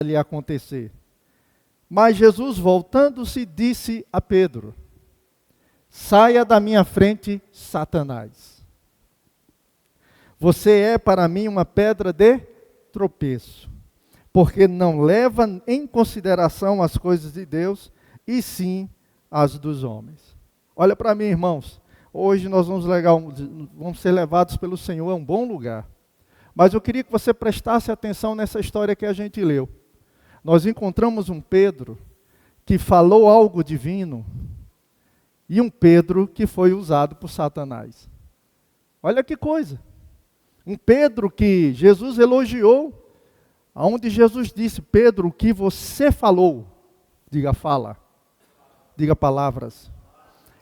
lhe acontecer. Mas Jesus, voltando-se, disse a Pedro: saia da minha frente, Satanás. Você é para mim uma pedra de tropeço, porque não leva em consideração as coisas de Deus, e sim as dos homens. Olha para mim, irmãos. Hoje nós vamos ser levados pelo Senhor a um bom lugar. Mas eu queria que você prestasse atenção nessa história que a gente leu. Nós encontramos um Pedro que falou algo divino e um Pedro que foi usado por Satanás. Olha que coisa. Um Pedro que Jesus elogiou, aonde Jesus disse: Pedro, o que você falou, diga fala, diga palavras.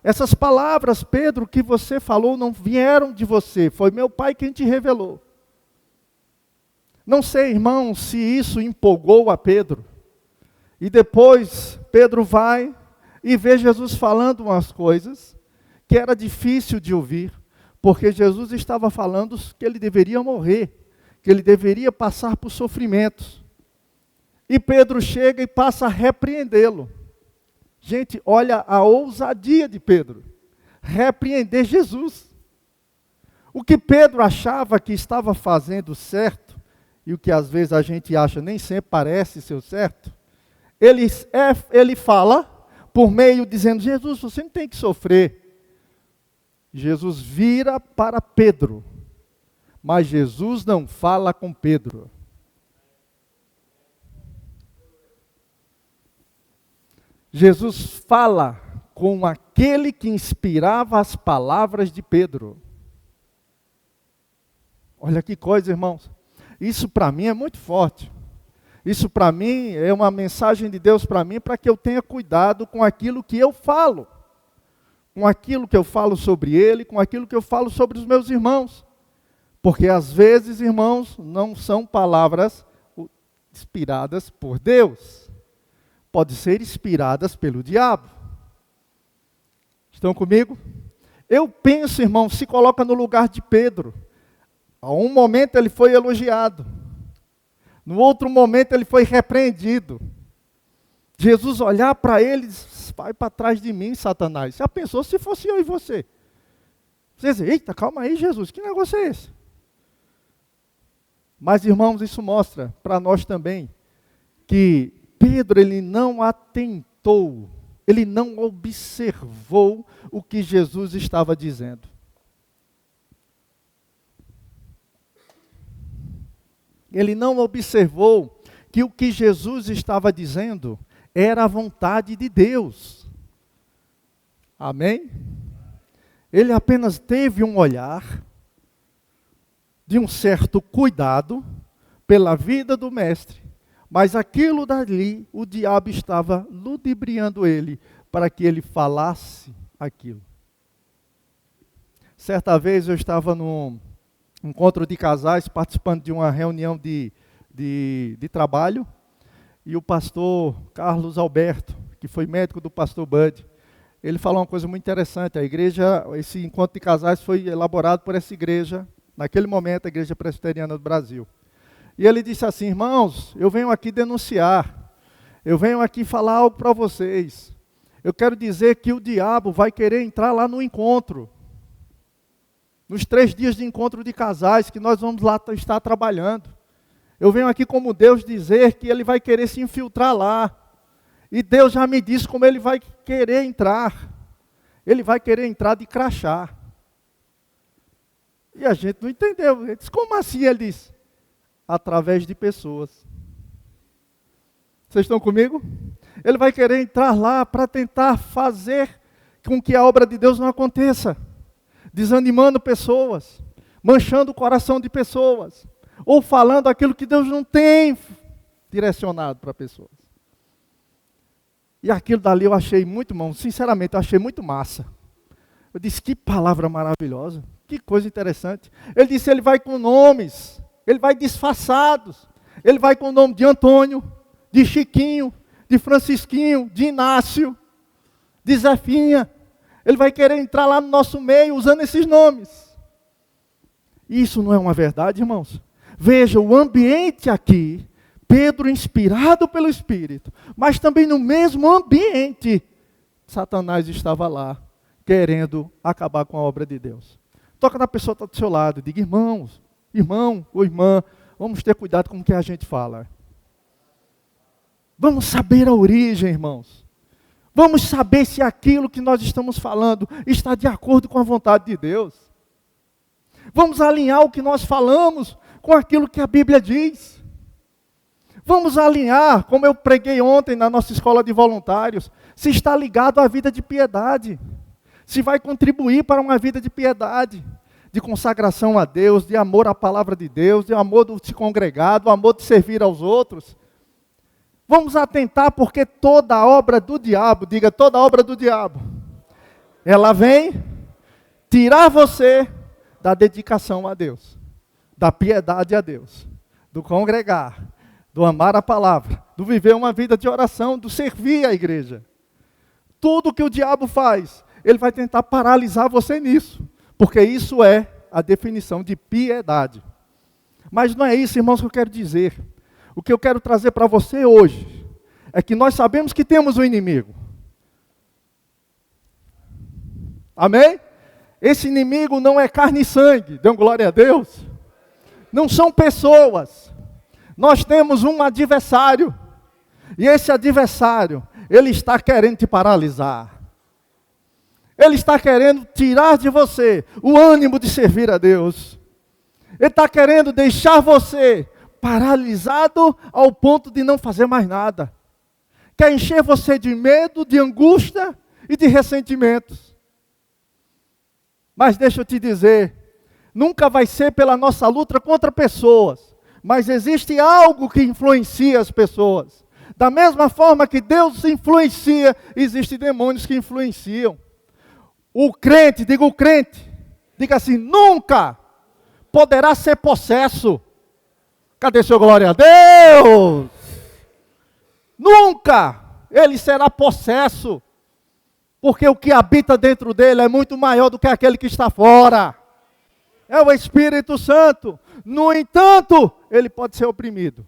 Essas palavras, Pedro, que você falou não vieram de você, foi meu Pai quem te revelou. Não sei, irmão, se isso empolgou a Pedro. E depois Pedro vai e vê Jesus falando umas coisas que era difícil de ouvir, porque Jesus estava falando que ele deveria morrer, que ele deveria passar por sofrimentos. E Pedro chega e passa a repreendê-lo. Gente, olha a ousadia de Pedro, repreender Jesus. O que Pedro achava que estava fazendo certo, e o que às vezes a gente acha nem sempre parece ser o certo, ele fala por meio dizendo: Jesus, você não tem que sofrer. Jesus vira para Pedro, mas Jesus não fala com Pedro. Jesus fala com aquele que inspirava as palavras de Pedro. Olha que coisa, irmãos. Isso para mim é muito forte. Isso para mim é uma mensagem de Deus para mim, para que eu tenha cuidado com aquilo que eu falo. Com aquilo que eu falo sobre Ele, com aquilo que eu falo sobre os meus irmãos. Porque às vezes, irmãos, não são palavras inspiradas por Deus. Pode ser inspiradas pelo diabo. Estão comigo? Eu penso, irmão, se coloca no lugar de Pedro. A um momento ele foi elogiado. No outro momento ele foi repreendido. Jesus olhar para ele e diz: vai para trás de mim, Satanás. Já pensou se fosse eu e você? Você diz: eita, calma aí, Jesus, que negócio é esse? Mas, irmãos, isso mostra para nós também que Pedro, ele não atentou, ele não observou o que Jesus estava dizendo. Ele não observou que o que Jesus estava dizendo era a vontade de Deus. Amém? Ele apenas teve um olhar de um certo cuidado pela vida do mestre. Mas aquilo dali, o diabo estava ludibriando ele para que ele falasse aquilo. Certa vez eu estava num encontro de casais, participando de uma reunião de trabalho, e o pastor Carlos Alberto, que foi médico do pastor Bud, ele falou uma coisa muito interessante. A igreja, esse encontro de casais foi elaborado por essa igreja, naquele momento, a Igreja Presbiteriana do Brasil. E ele disse assim: irmãos, eu venho aqui denunciar, eu venho aqui falar algo para vocês. Eu quero dizer que o diabo vai querer entrar lá no encontro, nos 3 dias de encontro de casais, que nós vamos lá estar trabalhando. Eu venho aqui como Deus dizer que ele vai querer se infiltrar lá. E Deus já me disse como ele vai querer entrar. Ele vai querer entrar de crachá. E a gente não entendeu. Ele disse: como assim? Ele disse: através de pessoas. Vocês estão comigo? Ele vai querer entrar lá para tentar fazer com que a obra de Deus não aconteça, desanimando pessoas, manchando o coração de pessoas, ou falando aquilo que Deus não tem direcionado para pessoas. E aquilo dali eu achei muito, irmão, sinceramente, eu achei muito massa. Eu disse: que palavra maravilhosa, que coisa interessante. Ele disse: ele vai com nomes, ele vai disfarçados, ele vai com o nome de Antônio, de Chiquinho, de Francisquinho, de Inácio, de Zefinha. Ele vai querer entrar lá no nosso meio usando esses nomes. Isso não é uma verdade, irmãos? Veja, o ambiente aqui Pedro, inspirado pelo Espírito, mas também no mesmo ambiente, Satanás estava lá, querendo acabar com a obra de Deus. Toca na pessoa que está do seu lado, diga: irmãos, irmão ou irmã, vamos ter cuidado com o que a gente fala. Vamos saber a origem, irmãos. Vamos saber se aquilo que nós estamos falando está de acordo com a vontade de Deus. Vamos alinhar o que nós falamos com aquilo que a Bíblia diz. Vamos alinhar, como eu preguei ontem na nossa escola de voluntários, se está ligado à vida de piedade, se vai contribuir para uma vida de piedade, de consagração a Deus, de amor à palavra de Deus, de amor de se congregar, do amor de servir aos outros. Vamos atentar, porque toda obra do diabo, diga toda obra do diabo, ela vem tirar você da dedicação a Deus, da piedade a Deus, do congregar, do amar a palavra, do viver uma vida de oração, do servir a igreja. Tudo que o diabo faz, ele vai tentar paralisar você nisso, porque isso é a definição de piedade. Mas não é isso, irmãos, que eu quero dizer. O que eu quero trazer para você hoje é que nós sabemos que temos um inimigo. Amém? Esse inimigo não é carne e sangue, dê glória a Deus. Não são pessoas. Nós temos um adversário, e esse adversário, ele está querendo te paralisar. Ele está querendo tirar de você o ânimo de servir a Deus. Ele está querendo deixar você paralisado ao ponto de não fazer mais nada. Quer encher você de medo, de angústia e de ressentimentos. Mas deixa eu te dizer, nunca vai ser pela nossa luta contra pessoas. Mas existe algo que influencia as pessoas. Da mesma forma que Deus influencia, existem demônios que influenciam. O crente, diga assim, nunca poderá ser possesso. Cadê seu glória a Deus? Nunca ele será possesso. Porque o que habita dentro dele é muito maior do que aquele que está fora. É o Espírito Santo. No entanto, ele pode ser oprimido.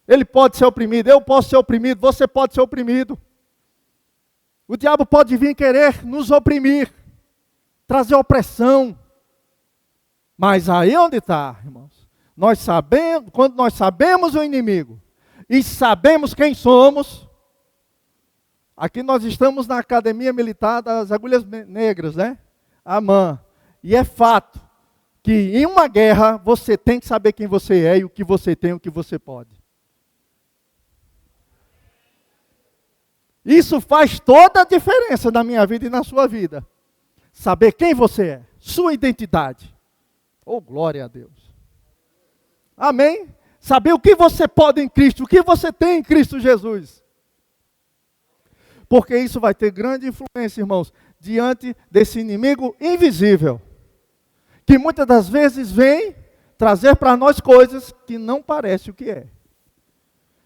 Ele pode ser oprimido, eu posso ser oprimido, você pode ser oprimido. O diabo pode vir querer nos oprimir, trazer opressão. Mas aí onde está, irmãos? Nós sabemos, quando nós sabemos o inimigo e sabemos quem somos, aqui nós estamos na Academia Militar das Agulhas Negras, né? AMAN. E é fato que em uma guerra você tem que saber quem você é e o que você tem e o que você pode. Isso faz toda a diferença na minha vida e na sua vida. Saber quem você é, sua identidade. Oh, glória a Deus. Amém? Saber o que você pode em Cristo, o que você tem em Cristo Jesus. Porque isso vai ter grande influência, irmãos, diante desse inimigo invisível. Que muitas das vezes vem trazer para nós coisas que não parecem o que é.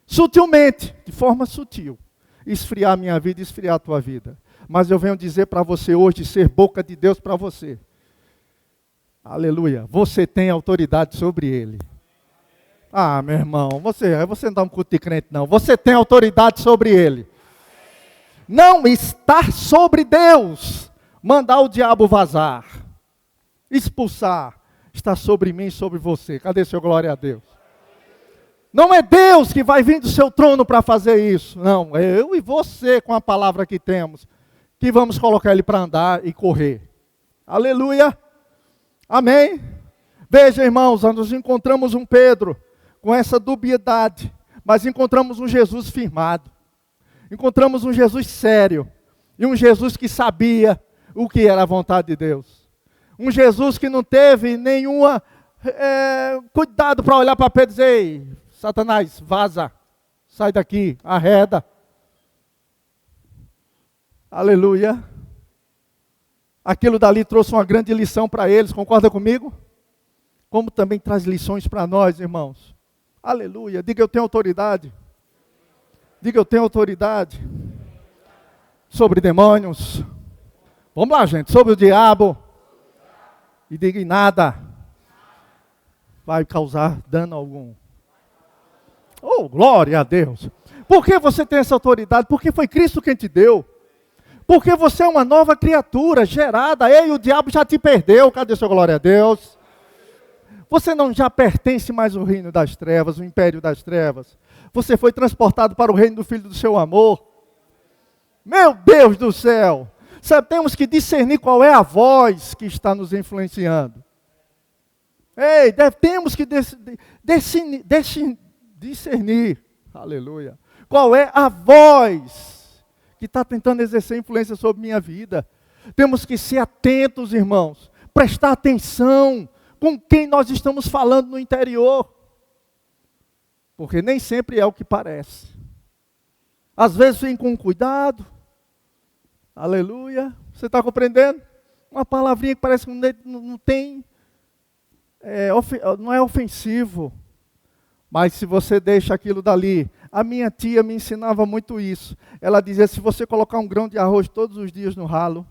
Sutilmente, de forma sutil. Esfriar a minha vida, esfriar a tua vida. Mas eu venho dizer para você hoje, ser boca de Deus para você. Aleluia. Você tem autoridade sobre ele. Ah, meu irmão, você não dá um culto de crente, não. Você tem autoridade sobre ele. Não estar sobre Deus. Mandar o diabo vazar. Expulsar. Está sobre mim e sobre você. Cadê seu glória a Deus? Não é Deus que vai vir do seu trono para fazer isso. Não, é eu e você com a palavra que temos, que vamos colocar ele para andar e correr. Aleluia. Amém. Veja, irmãos, nós encontramos um Pedro com essa dubiedade, mas encontramos um Jesus firmado. Encontramos um Jesus sério. E um Jesus que sabia o que era a vontade de Deus. Um Jesus que não teve nenhuma cuidado para olhar para Pedro e dizer: ei, Satanás, vaza, sai daqui, arreda. Aleluia. Aquilo dali trouxe uma grande lição para eles, concorda comigo? Como também traz lições para nós, irmãos. Aleluia. Diga: eu tenho autoridade. Diga: eu tenho autoridade sobre demônios. Vamos lá, gente, sobre o diabo. E diga: nada vai causar dano algum. Oh, glória a Deus. Por que você tem essa autoridade? Porque foi Cristo quem te deu. Porque você é uma nova criatura gerada. Ei, o diabo já te perdeu. Cadê sua glória a Deus? Você não já pertence mais ao reino das trevas, o império das trevas. Você foi transportado para o reino do Filho do seu amor. Meu Deus do céu. Sabe, temos que discernir qual é a voz que está nos influenciando. Ei, temos que discernir. Aleluia. Qual é a voz que está tentando exercer influência sobre minha vida? Temos que ser atentos, irmãos. Prestar atenção com quem nós estamos falando no interior. Porque nem sempre é o que parece. Às vezes vem com cuidado. Aleluia. Você está compreendendo? Uma palavrinha que parece que não tem, não é ofensivo. Mas se você deixa aquilo dali, a minha tia me ensinava muito isso. Ela dizia, se você colocar um grão de arroz todos os dias no ralo,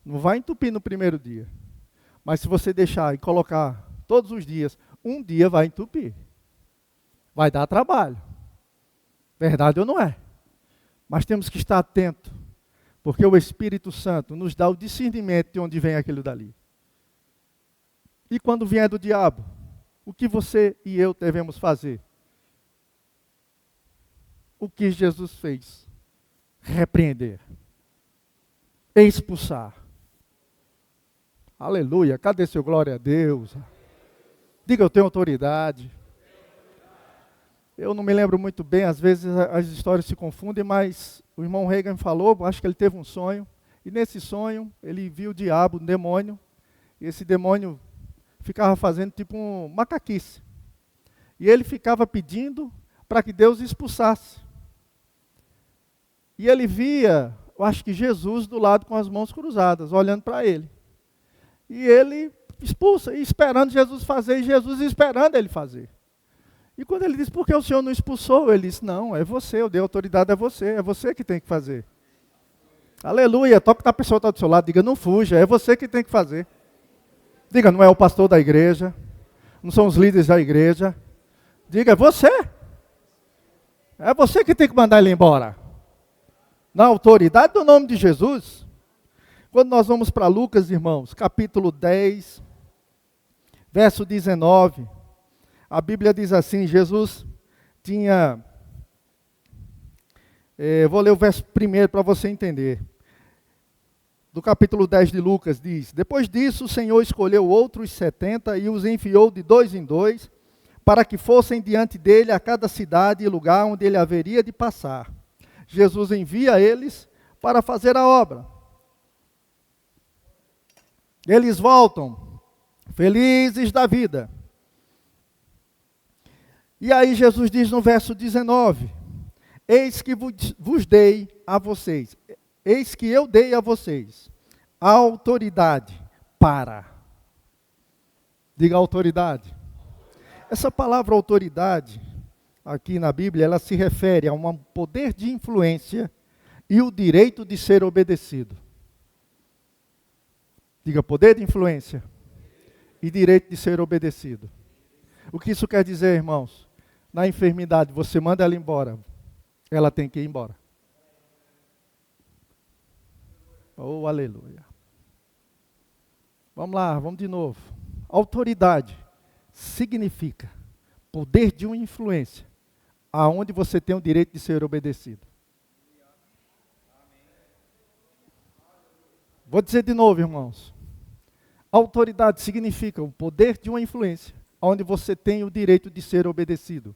não vai entupir no primeiro dia. Mas se você deixar e colocar todos os dias, um dia vai entupir. Vai dar trabalho. Verdade ou não é? Mas temos que estar atentos, porque o Espírito Santo nos dá o discernimento de onde vem aquilo dali. E quando vier do diabo, o que você e eu devemos fazer? O que Jesus fez? Repreender. Expulsar. Aleluia. Cadê seu glória a Deus? Diga, eu tenho autoridade. Eu não me lembro muito bem, às vezes as histórias se confundem, mas o irmão Reagan falou, acho que ele teve um sonho, e nesse sonho ele viu o diabo, um demônio, e esse demônio ficava fazendo tipo um macaquice. E ele ficava pedindo para que Deus expulsasse. E ele via, eu acho que Jesus do lado com as mãos cruzadas, olhando para ele. E ele expulsa, e esperando Jesus fazer, e Jesus esperando ele fazer. E quando ele disse, por que o Senhor não expulsou? Ele disse, não, é você, eu dei autoridade a você, é você que tem que fazer. Aleluia, toque na pessoa que está do seu lado, diga, não fuja, é você que tem que fazer. Diga, não é o pastor da igreja, não são os líderes da igreja. Diga, é você. É você que tem que mandar ele embora. Na autoridade do nome de Jesus. Quando nós vamos para Lucas, irmãos, capítulo 10, verso 19, a Bíblia diz assim, Jesus tinha... vou ler o verso primeiro para você entender. Do capítulo 10 de Lucas diz, depois disso o Senhor escolheu outros 70 e os enviou de 2 em 2, para que fossem diante dele a cada cidade e lugar onde ele haveria de passar. Jesus envia eles para fazer a obra. Eles voltam, felizes da vida. E aí Jesus diz no verso 19, eis que vos dei a vocês, eis que eu dei a vocês a autoridade para. Diga autoridade. Essa palavra autoridade, aqui na Bíblia, ela se refere a um poder de influência e o direito de ser obedecido. Diga poder de influência e direito de ser obedecido. O que isso quer dizer, irmãos? Na enfermidade, você manda ela embora, ela tem que ir embora. Oh, aleluia. Vamos lá, vamos de novo. Autoridade significa poder de uma influência, aonde você tem o direito de ser obedecido. Vou dizer de novo, irmãos. Autoridade significa o poder de uma influência, onde você tem o direito de ser obedecido.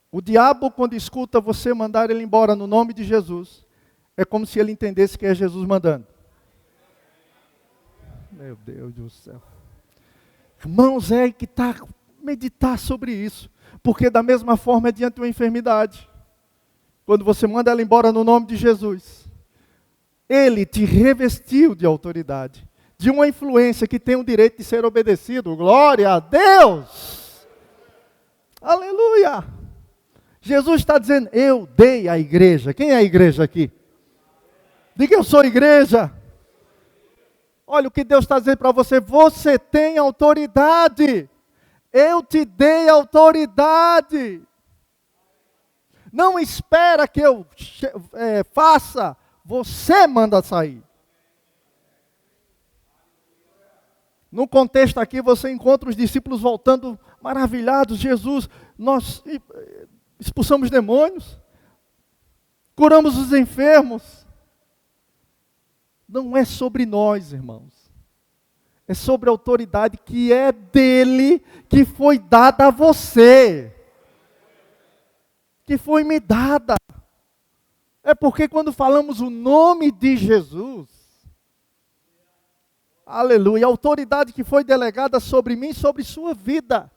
O diabo, quando escuta você mandar ele embora no nome de Jesus, é como se ele entendesse que é Jesus mandando. Meu Deus do céu. Irmãos, é que está meditar sobre isso, porque da mesma forma é diante de uma enfermidade. Quando você manda ela embora no nome de Jesus, ele te revestiu de autoridade, de uma influência que tem o direito de ser obedecido. Glória a Deus! Aleluia! Jesus está dizendo, eu dei à igreja. Quem é a igreja aqui? Diga, eu sou igreja. Olha o que Deus está dizendo para você, você tem autoridade. Eu te dei autoridade. Não espera que eu faça. Você manda sair. No contexto aqui, você encontra os discípulos voltando maravilhados. Jesus, nós expulsamos demônios, curamos os enfermos. Não é sobre nós, irmãos. É sobre a autoridade que é dele, que foi dada a você. Que foi me dada. É porque quando falamos o nome de Jesus, aleluia, a autoridade que foi delegada sobre mim, sobre sua vida,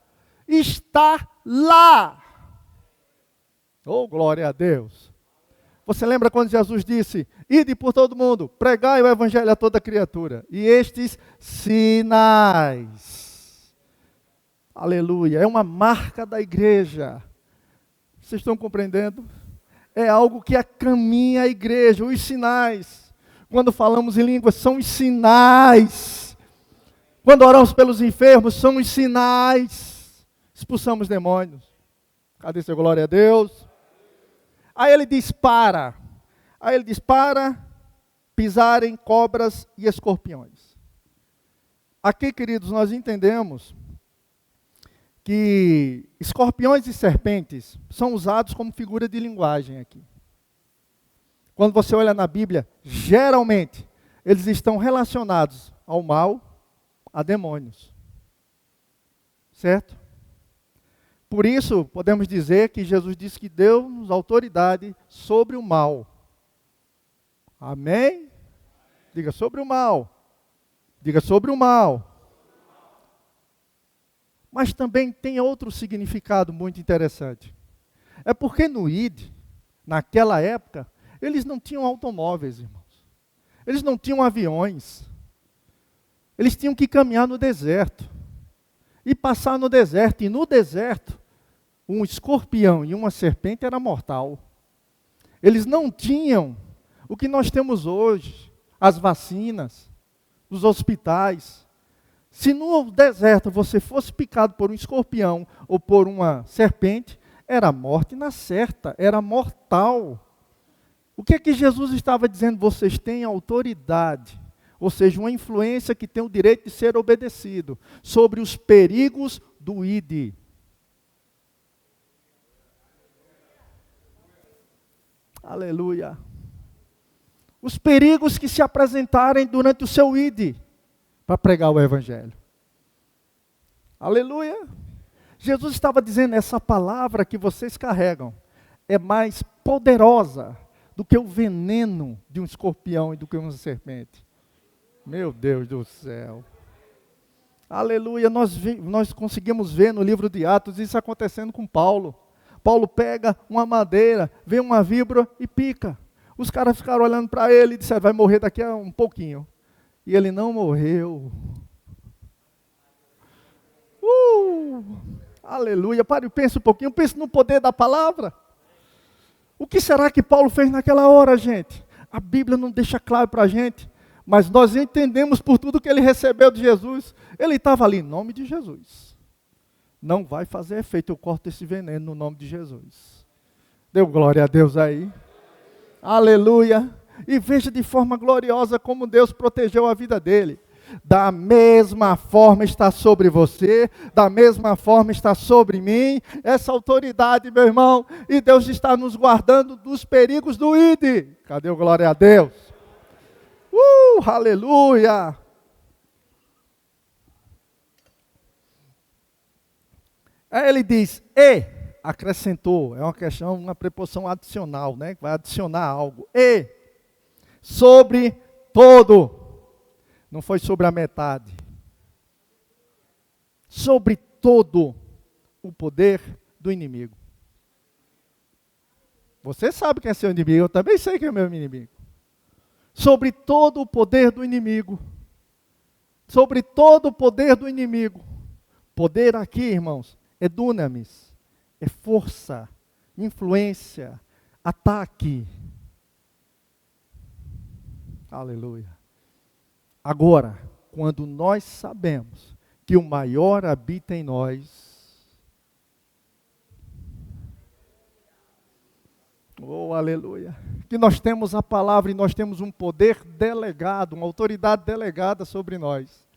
está lá. Oh, glória a Deus. Você lembra quando Jesus disse, ide por todo mundo, pregai o evangelho a toda criatura. E estes sinais, aleluia, é uma marca da igreja. Vocês estão compreendendo? É algo que caminha a igreja, os sinais. Quando falamos em línguas, são os sinais. Quando oramos pelos enfermos, são os sinais. Expulsamos demônios. Cadê seu glória a Deus? Aí ele diz para. Aí ele diz para pisarem cobras e escorpiões. Aqui, queridos, nós entendemos que escorpiões e serpentes são usados como figura de linguagem aqui. Quando você olha na Bíblia, geralmente, eles estão relacionados ao mal, a demônios. Certo? Por isso, podemos dizer que Jesus disse que deu-nos autoridade sobre o mal. Amém? Diga sobre o mal. Diga sobre o mal. Mas também tem outro significado muito interessante. É porque no ID, naquela época, eles não tinham automóveis, irmãos. Eles não tinham aviões. Eles tinham que caminhar no deserto. E passar no deserto. E no deserto, um escorpião e uma serpente era mortal. Eles não tinham o que nós temos hoje. As vacinas, os hospitais. Se no deserto você fosse picado por um escorpião ou por uma serpente, era morte na certa, era mortal. O que é que Jesus estava dizendo? Vocês têm autoridade, ou seja, uma influência que tem o direito de ser obedecido, sobre os perigos do ID. Aleluia. Os perigos que se apresentarem durante o seu ID, para pregar o evangelho. Aleluia. Jesus estava dizendo, essa palavra que vocês carregam é mais poderosa do que o veneno de um escorpião e do que uma serpente. Meu Deus do céu. Aleluia. Nós conseguimos ver no livro de Atos isso acontecendo com Paulo. Paulo pega uma madeira, vê uma víbora e pica. Os caras ficaram olhando para ele e disseram, vai morrer daqui a um pouquinho. E ele não morreu. Aleluia. Pare e pense um pouquinho. Pense no poder da palavra. O que será que Paulo fez naquela hora, gente? A Bíblia não deixa claro para a gente. Mas nós entendemos por tudo que ele recebeu de Jesus. Ele estava ali, em nome de Jesus. Não vai fazer efeito. Eu corto esse veneno no nome de Jesus. Deu glória a Deus aí. Aleluia. E veja de forma gloriosa como Deus protegeu a vida dele. Da mesma forma está sobre você, da mesma forma está sobre mim, essa autoridade, meu irmão, e Deus está nos guardando dos perigos do ID. Cadê o glória a Deus? Aleluia! Aí ele diz, e, acrescentou, é uma questão, uma preposição adicional, né? Vai adicionar algo. E, sobre todo. Não foi sobre a metade. Sobre todo o poder do inimigo. Você sabe quem é seu inimigo, eu também sei quem é meu inimigo. Sobre todo o poder do inimigo. Sobre todo o poder do inimigo. Poder aqui, irmãos, é dunamis, é força, influência, ataque. Aleluia. Agora, quando nós sabemos que o maior habita em nós, aleluia. Que nós temos a palavra e nós temos um poder delegado, uma autoridade delegada sobre nós.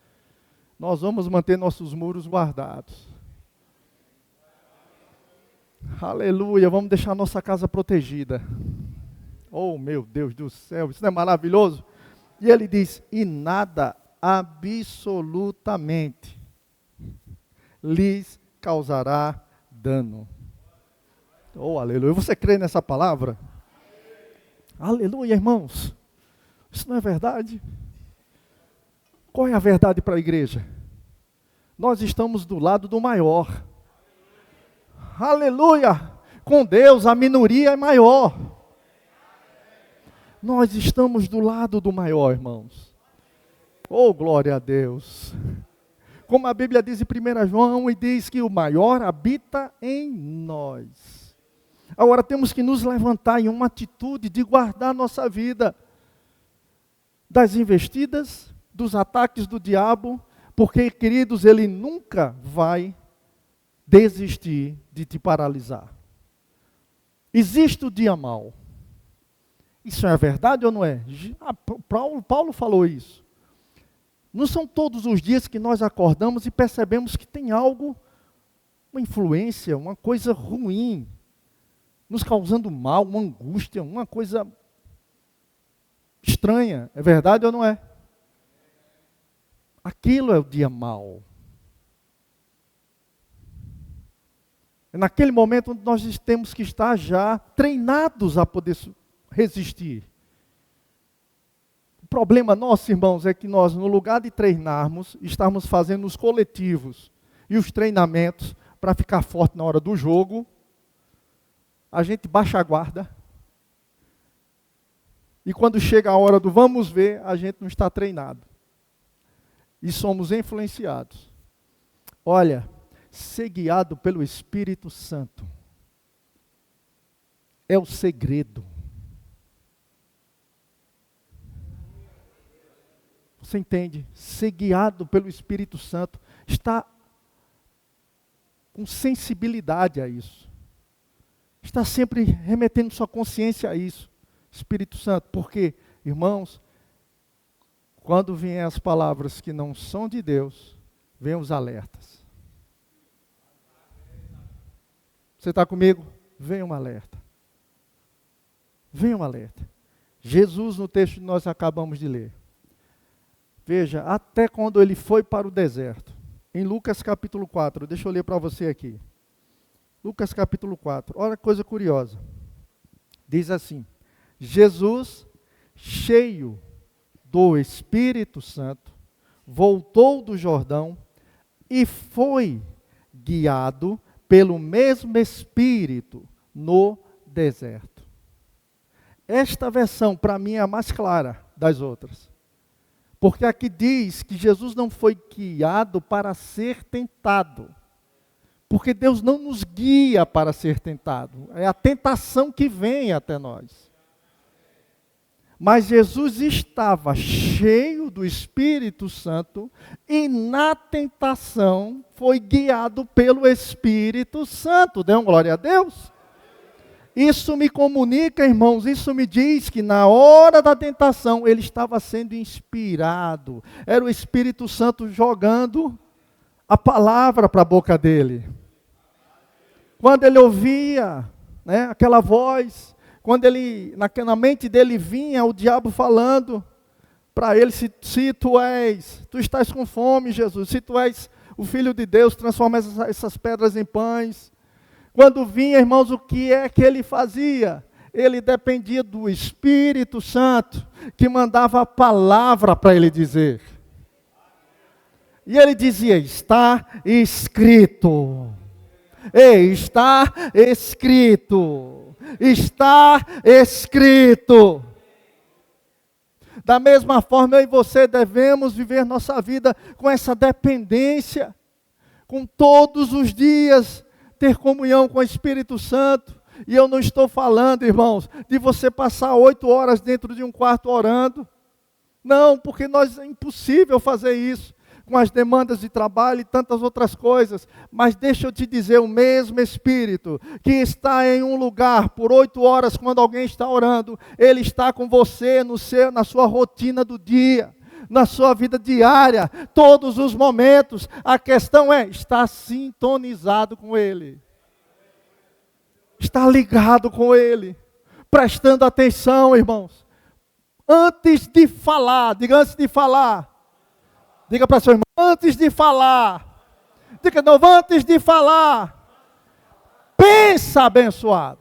Nós vamos manter nossos muros guardados. Aleluia, vamos deixar nossa casa protegida. Oh, meu Deus do céu, isso não é maravilhoso? E ele diz, e nada absolutamente lhes causará dano. Oh, aleluia. Você crê nessa palavra? Aleluia, irmãos. Isso não é verdade? Qual é a verdade para a igreja? Nós estamos do lado do maior. Aleluia! Com Deus a minoria é maior. Nós estamos do lado do maior, irmãos. Oh, glória a Deus. Como a Bíblia diz em 1 João, e diz que o maior habita em nós. Agora temos que nos levantar em uma atitude de guardar nossa vida das investidas, dos ataques do diabo, porque, queridos, ele nunca vai desistir de te paralisar. Existe o dia mau. Isso é verdade ou não é? Paulo falou isso. Não são todos os dias que nós acordamos e percebemos que tem algo, uma influência, uma coisa ruim, nos causando mal, uma angústia, uma coisa estranha. É verdade ou não é? Aquilo é o dia mau. É naquele momento onde nós temos que estar já treinados a poder resistir. O problema nosso, irmãos, é que nós, no lugar de treinarmos, estamos fazendo os coletivos e os treinamentos para ficar forte na hora do jogo. A gente baixa a guarda. E quando chega a hora do vamos ver, a gente não está treinado. E somos influenciados. Olha, ser guiado pelo Espírito Santo é o segredo. Você entende? Ser guiado pelo Espírito Santo está com sensibilidade a isso. Está sempre remetendo sua consciência a isso. Espírito Santo, porque, irmãos, quando vêm as palavras que não são de Deus, vêm os alertas. Você está comigo? Vem um alerta. Vem um alerta. Jesus, no texto que nós acabamos de ler. Veja, até quando ele foi para o deserto. Em Lucas capítulo 4, deixa eu ler para você aqui. Lucas capítulo 4, olha que coisa curiosa. Diz assim, Jesus, cheio do Espírito Santo, voltou do Jordão e foi guiado pelo mesmo Espírito no deserto. Esta versão, para mim, é a mais clara das outras. Porque aqui diz que Jesus não foi guiado para ser tentado. Porque Deus não nos guia para ser tentado. É a tentação que vem até nós. Mas Jesus estava cheio do Espírito Santo e na tentação foi guiado pelo Espírito Santo. Dê uma glória a Deus. Isso me comunica, irmãos, isso me diz que na hora da tentação ele estava sendo inspirado. Era o Espírito Santo jogando a palavra para a boca dele. Quando ele ouvia, né, aquela voz, quando ele, na mente dele vinha o diabo falando para ele, se tu estás com fome, Jesus, se tu és o Filho de Deus, transforma essas pedras em pães. Quando vinha, irmãos, o que é que ele fazia? Ele dependia do Espírito Santo, que mandava a palavra para ele dizer. E ele dizia, está escrito. Ei, está escrito. Está escrito. Da mesma forma, eu e você devemos viver nossa vida com essa dependência, com todos os dias ter comunhão com o Espírito Santo. E eu não estou falando, irmãos, de você passar 8 horas dentro de um quarto orando. Não, porque é impossível fazer isso. com as demandas de trabalho e tantas outras coisas. Mas deixa eu te dizer, o mesmo Espírito que está em um lugar por 8 horas quando alguém está orando, Ele está com você na sua rotina do dia, na sua vida diária, todos os momentos. A questão é estar sintonizado com Ele. Estar ligado com Ele. Prestando atenção, irmãos. Antes de falar, diga antes de falar. Diga para seu irmão, antes de falar. Diga de novo, antes de falar. Pensa, abençoado.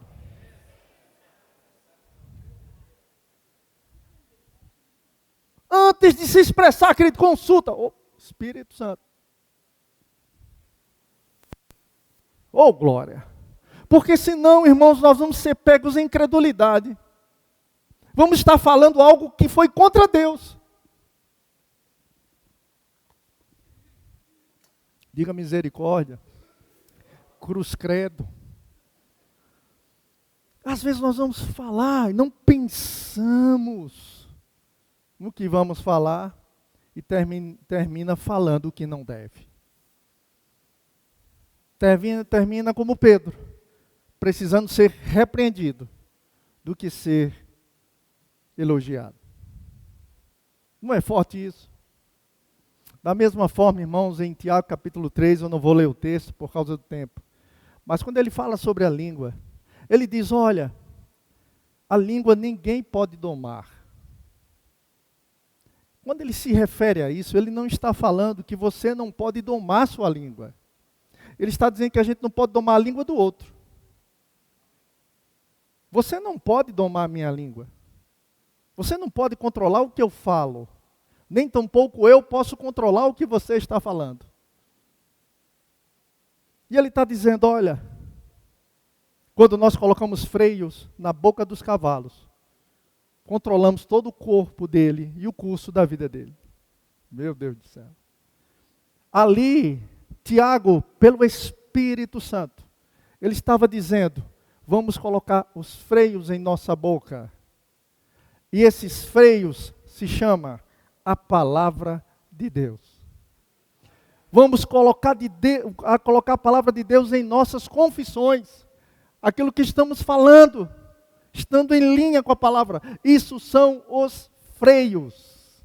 Antes de se expressar, querido, consulta. Oh, Espírito Santo. Oh, glória. Porque senão, irmãos, nós vamos ser pegos em incredulidade. Vamos estar falando algo que foi contra Deus. Diga misericórdia. Cruz credo. Às vezes nós vamos falar e não pensamos no que vamos falar e termina falando o que não deve. Termina como Pedro, precisando ser repreendido do que ser elogiado. Não é forte isso? Da mesma forma, irmãos, em Tiago capítulo 3, eu não vou ler o texto por causa do tempo, mas quando ele fala sobre a língua, ele diz, olha, a língua ninguém pode domar. Quando ele se refere a isso, ele não está falando que você não pode domar sua língua. Ele está dizendo que a gente não pode domar a língua do outro. Você não pode domar a minha língua. Você não pode controlar o que eu falo. Nem tampouco eu posso controlar o que você está falando. E ele está dizendo, olha, quando nós colocamos freios na boca dos cavalos, controlamos todo o corpo dele e o curso da vida dele. Meu Deus do céu. Ali, Tiago, pelo Espírito Santo, ele estava dizendo, vamos colocar os freios em nossa boca. E esses freios se chamam a palavra de Deus. Vamos colocar a palavra de Deus em nossas confissões. Aquilo que estamos falando, estando em linha com a palavra. Isso são os freios.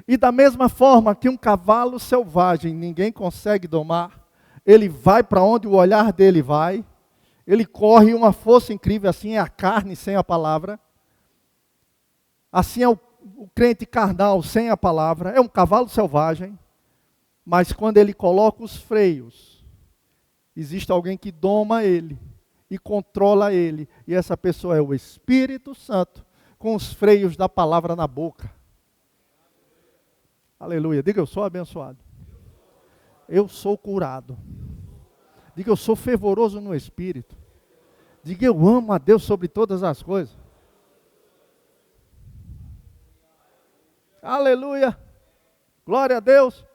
E da mesma forma que um cavalo selvagem ninguém consegue domar, ele vai para onde o olhar dele vai, ele corre uma força incrível, assim é a carne sem a palavra. Assim é o crente carnal sem a palavra, é um cavalo selvagem, mas quando ele coloca os freios, existe alguém que doma ele e controla ele, e essa pessoa é o Espírito Santo, com os freios da palavra na boca. Aleluia, diga eu sou abençoado, eu sou curado, diga eu sou fervoroso no Espírito, diga eu amo a Deus sobre todas as coisas. Aleluia, glória a Deus.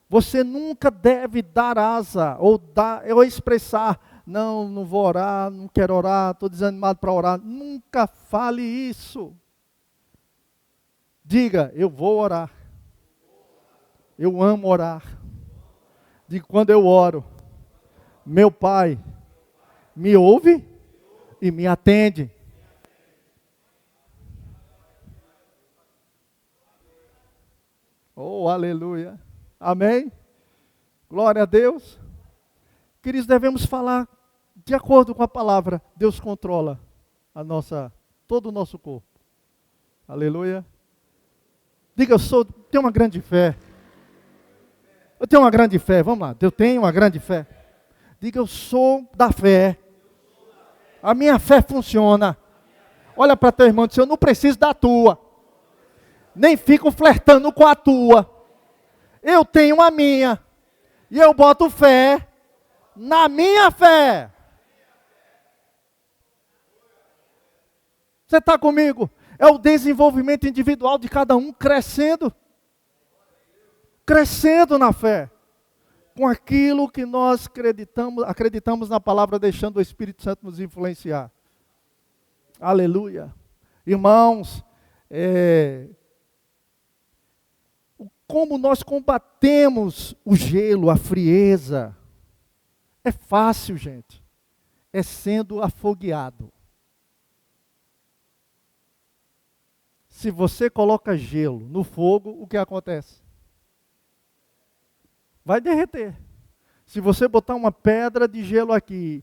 Você nunca deve dar asa ou expressar, não vou orar, não quero orar, estou desanimado para orar. Nunca fale isso. Diga, eu vou orar. Eu amo orar. Diga, quando eu oro, meu Pai me ouve e me atende. Oh, aleluia. Amém? Glória a Deus. Queridos, devemos falar de acordo com a palavra. Deus controla todo o nosso corpo. Aleluia. Diga, tenho uma grande fé. Eu tenho uma grande fé. Vamos lá. Eu tenho uma grande fé. Diga, eu sou da fé. A minha fé funciona. Olha para teu irmão e diz, eu não preciso da tua. Nem fico flertando com a tua. Eu tenho a minha. E eu boto fé na minha fé. Você está comigo? É o desenvolvimento individual de cada um crescendo. Crescendo na fé. Com aquilo que nós acreditamos na palavra, deixando o Espírito Santo nos influenciar. Aleluia. Irmãos, como nós combatemos o gelo, a frieza? É fácil, gente. É sendo afogueado. Se você coloca gelo no fogo, o que acontece? Vai derreter. Se você botar uma pedra de gelo aqui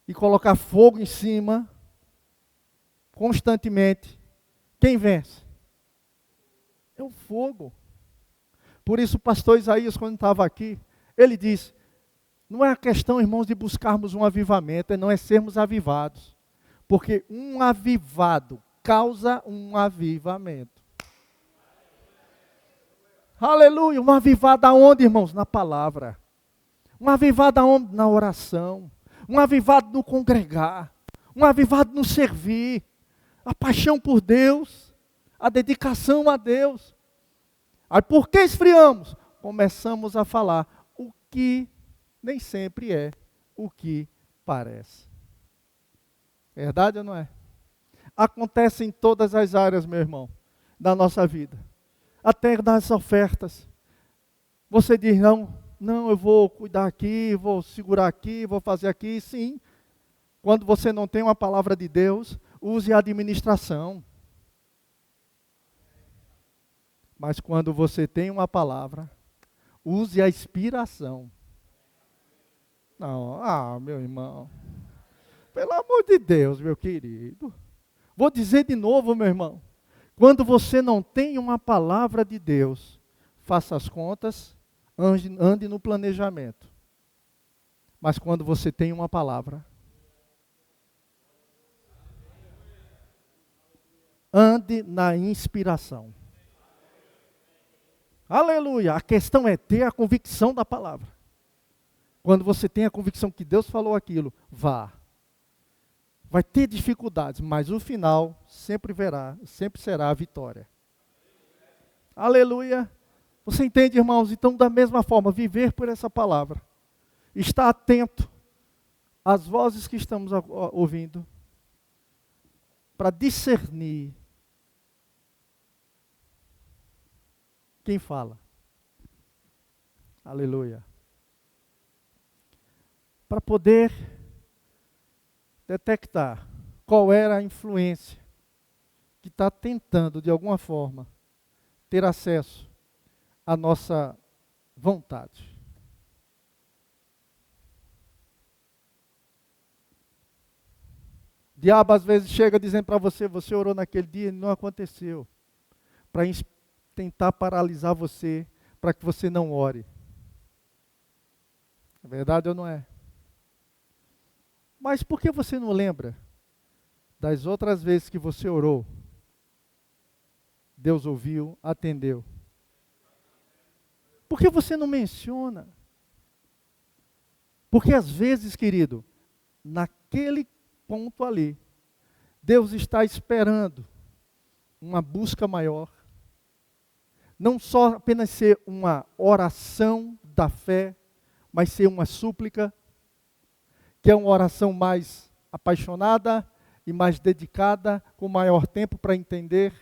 e colocar fogo em cima, constantemente, quem vence? É o fogo. Por isso o pastor Isaías, quando estava aqui, ele disse, não é a questão, irmãos, de buscarmos um avivamento, não é sermos avivados. Porque um avivado causa um avivamento. Aleluia, um avivado aonde, irmãos? Na palavra. Um avivado aonde? Na oração. Um avivado no congregar. Um avivado no servir. A paixão por Deus. A dedicação a Deus. Aí por que esfriamos? Começamos a falar o que nem sempre é o que parece. Verdade ou não é? Acontece em todas as áreas, meu irmão, da nossa vida. Até nas ofertas. Você diz, não, eu vou cuidar aqui, vou segurar aqui, vou fazer aqui. Sim, quando você não tem uma palavra de Deus, use a administração. Mas quando você tem uma palavra, use a inspiração. Não, meu irmão. Pelo amor de Deus, meu querido. Vou dizer de novo, meu irmão. Quando você não tem uma palavra de Deus, faça as contas, ande no planejamento. Mas quando você tem uma palavra, ande na inspiração. Aleluia! A questão é ter a convicção da palavra. Quando você tem a convicção que Deus falou aquilo, vá. Vai ter dificuldades, mas o final sempre será a vitória. Aleluia! Você entende, irmãos? Então, da mesma forma, viver por essa palavra. Estar atento às vozes que estamos ouvindo. Para discernir quem fala. Aleluia. Para poder detectar qual era a influência que está tentando, de alguma forma, ter acesso à nossa vontade. O diabo às vezes chega dizendo para você, você orou naquele dia e não aconteceu. Para tentar paralisar você, para que você não ore. É verdade ou não é? Mas por que você não lembra das outras vezes que você orou? Deus ouviu, atendeu. Por que você não menciona? Porque às vezes, querido, naquele ponto ali, Deus está esperando uma busca maior. Não só apenas ser uma oração da fé, mas ser uma súplica, que é uma oração mais apaixonada e mais dedicada, com maior tempo para entender.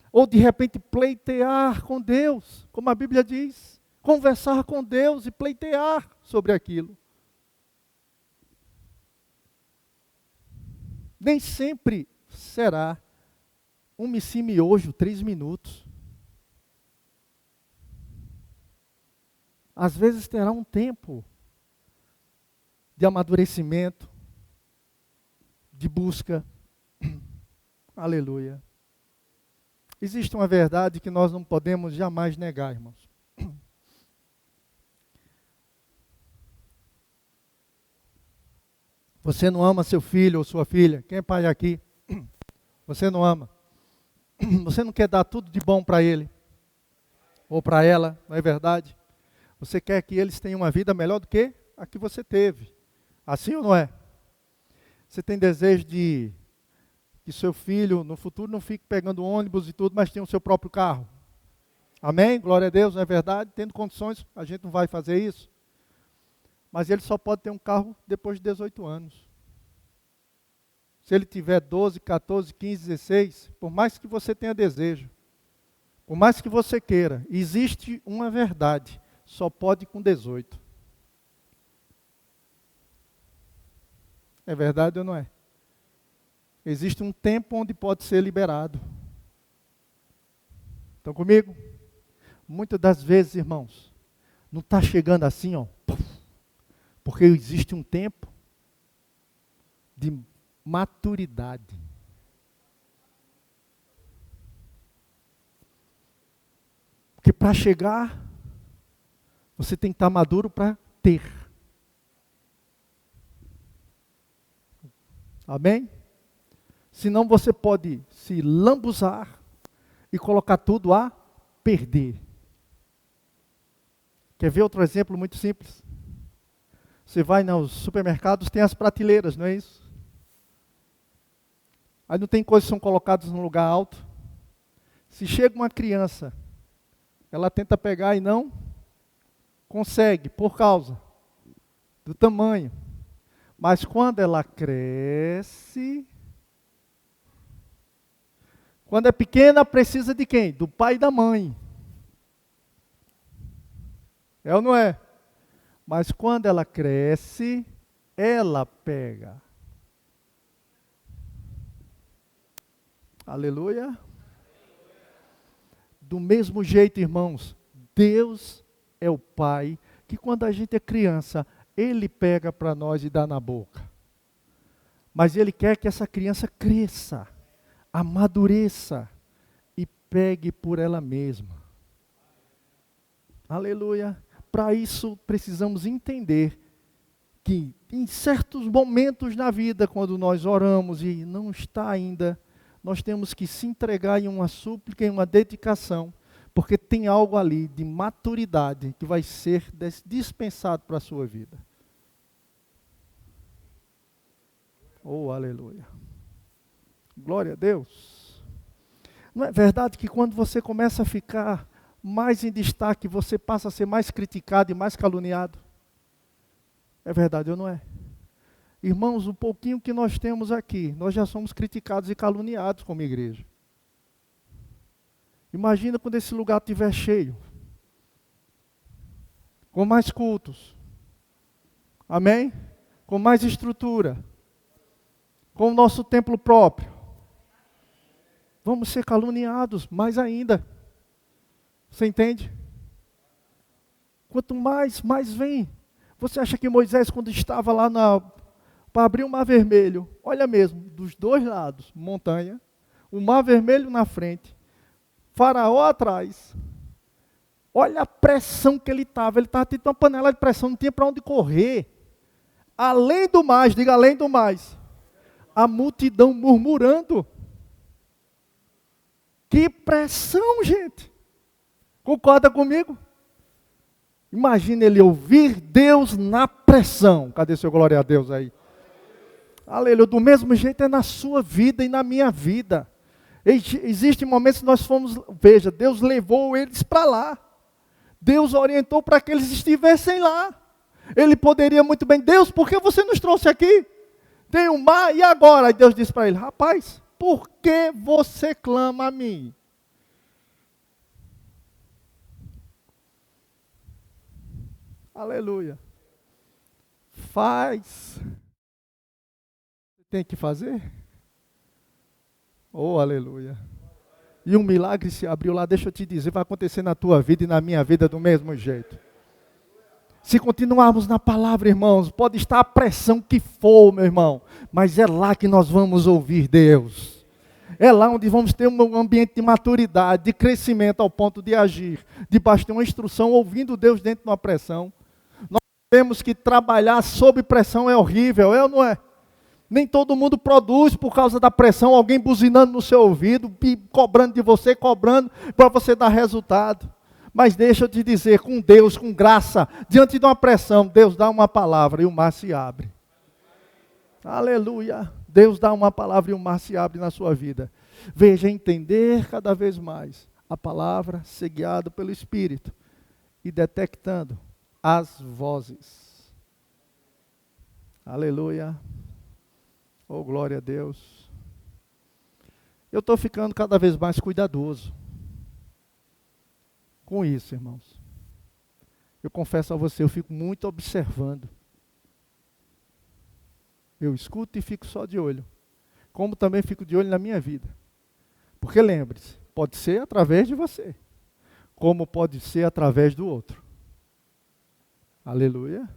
Ou de repente pleitear com Deus, como a Bíblia diz, conversar com Deus e pleitear sobre aquilo. Nem sempre será um miojo, 3 minutos. Às vezes terá um tempo de amadurecimento, de busca. Aleluia. Existe uma verdade que nós não podemos jamais negar, irmãos. Você não ama seu filho ou sua filha. Quem é pai aqui? Você não ama. Você não quer dar tudo de bom para ele ou para ela, não é verdade? Você quer que eles tenham uma vida melhor do que a que você teve. Assim ou não é? Você tem desejo de que seu filho no futuro não fique pegando ônibus e tudo, mas tenha o seu próprio carro. Amém? Glória a Deus, não é verdade? Tendo condições, a gente não vai fazer isso. Mas ele só pode ter um carro depois de 18 anos. Se ele tiver 12, 14, 15, 16, por mais que você tenha desejo, Por mais que você queira, existe uma verdade, só pode com 18. É verdade ou não é? Existe um tempo onde pode ser liberado. Estão comigo? Muitas das vezes, irmãos, não está chegando assim, ó, porque existe um tempo de maturidade. Porque para chegar, você tem que estar maduro para ter. Amém? Senão você pode se lambuzar e colocar tudo a perder. Quer ver outro exemplo muito simples? Você vai nos supermercados, tem as prateleiras, não é isso? Aí não tem coisas que são colocadas num lugar alto. Se chega uma criança, ela tenta pegar e não consegue, por causa do tamanho. Mas quando ela cresce, quando é pequena, precisa de quem? Do pai e da mãe. É ou não é? Mas quando ela cresce, ela pega. Aleluia. Do mesmo jeito, irmãos, Deus é o Pai, que quando a gente é criança, Ele pega para nós e dá na boca. Mas Ele quer que essa criança cresça, amadureça e pegue por ela mesma. Aleluia. Para isso, precisamos entender que em certos momentos na vida, quando nós oramos e não está ainda, nós temos que se entregar em uma súplica, em uma dedicação, porque tem algo ali de maturidade que vai ser dispensado para a sua vida. Oh, aleluia. Glória a Deus. Não é verdade que quando você começa a ficar mais em destaque, você passa a ser mais criticado e mais caluniado? É verdade ou não é? Irmãos, o pouquinho que nós temos aqui, nós já somos criticados e caluniados como igreja. Imagina quando esse lugar estiver cheio, com mais cultos, amém? Com mais estrutura, com o nosso templo próprio. Vamos ser caluniados mais ainda. Você entende? Quanto mais vem. Você acha que Moisés, quando estava lá para abrir o Mar Vermelho, olha mesmo, dos dois lados, montanha, o Mar Vermelho na frente, Faraó atrás, olha a pressão que ele estava tendo uma panela de pressão, não tinha para onde correr. Além do mais, diga além do mais, a multidão murmurando. Que pressão, gente! Concorda comigo? Imagina ele ouvir Deus na pressão. Cadê seu glória a Deus aí? Aleluia. Do mesmo jeito é na sua vida e na minha vida. Existem momentos que nós fomos, veja, Deus levou eles para lá. Deus orientou para que eles estivessem lá. Ele poderia muito bem, Deus, por que você nos trouxe aqui? Tem um mar, e agora? Aí Deus disse para ele, rapaz, por que você clama a mim? Aleluia. Faz. Você tem que fazer? Oh, aleluia. E um milagre se abriu lá, deixa eu te dizer, vai acontecer na tua vida e na minha vida do mesmo jeito. Se continuarmos na palavra, irmãos, pode estar a pressão que for, meu irmão, mas é lá que nós vamos ouvir Deus. É lá onde vamos ter um ambiente de maturidade, de crescimento ao ponto de agir, debaixo de uma instrução, ouvindo Deus dentro de uma pressão. Nós sabemos que trabalhar sob pressão é horrível, é ou não é? Nem todo mundo produz por causa da pressão, alguém buzinando no seu ouvido, cobrando de você, cobrando para você dar resultado. Mas deixa eu te dizer, com Deus, com graça, diante de uma pressão, Deus dá uma palavra e o mar se abre. Aleluia! Deus dá uma palavra e o mar se abre na sua vida. Veja, entender cada vez mais a palavra, ser guiado pelo Espírito e detectando as vozes. Aleluia! Oh, glória a Deus! Eu estou ficando cada vez mais cuidadoso. com isso, irmãos. Eu confesso a você, eu fico muito observando. Eu escuto e fico só de olho. Como também fico de olho na minha vida. Porque lembre-se, pode ser através de você, como pode ser através do outro. Aleluia.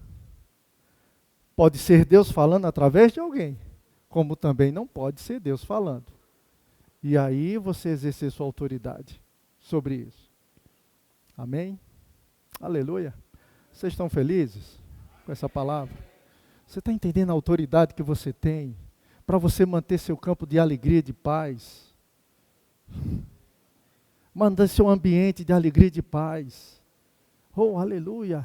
Pode ser Deus falando através de alguém, como também não pode ser Deus falando. E aí você exercer sua autoridade sobre isso. Amém? Aleluia. Vocês estão felizes com essa palavra? Você está entendendo a autoridade que você tem para você manter seu campo de alegria e de paz? Manter seu ambiente de alegria e de paz. Oh, aleluia.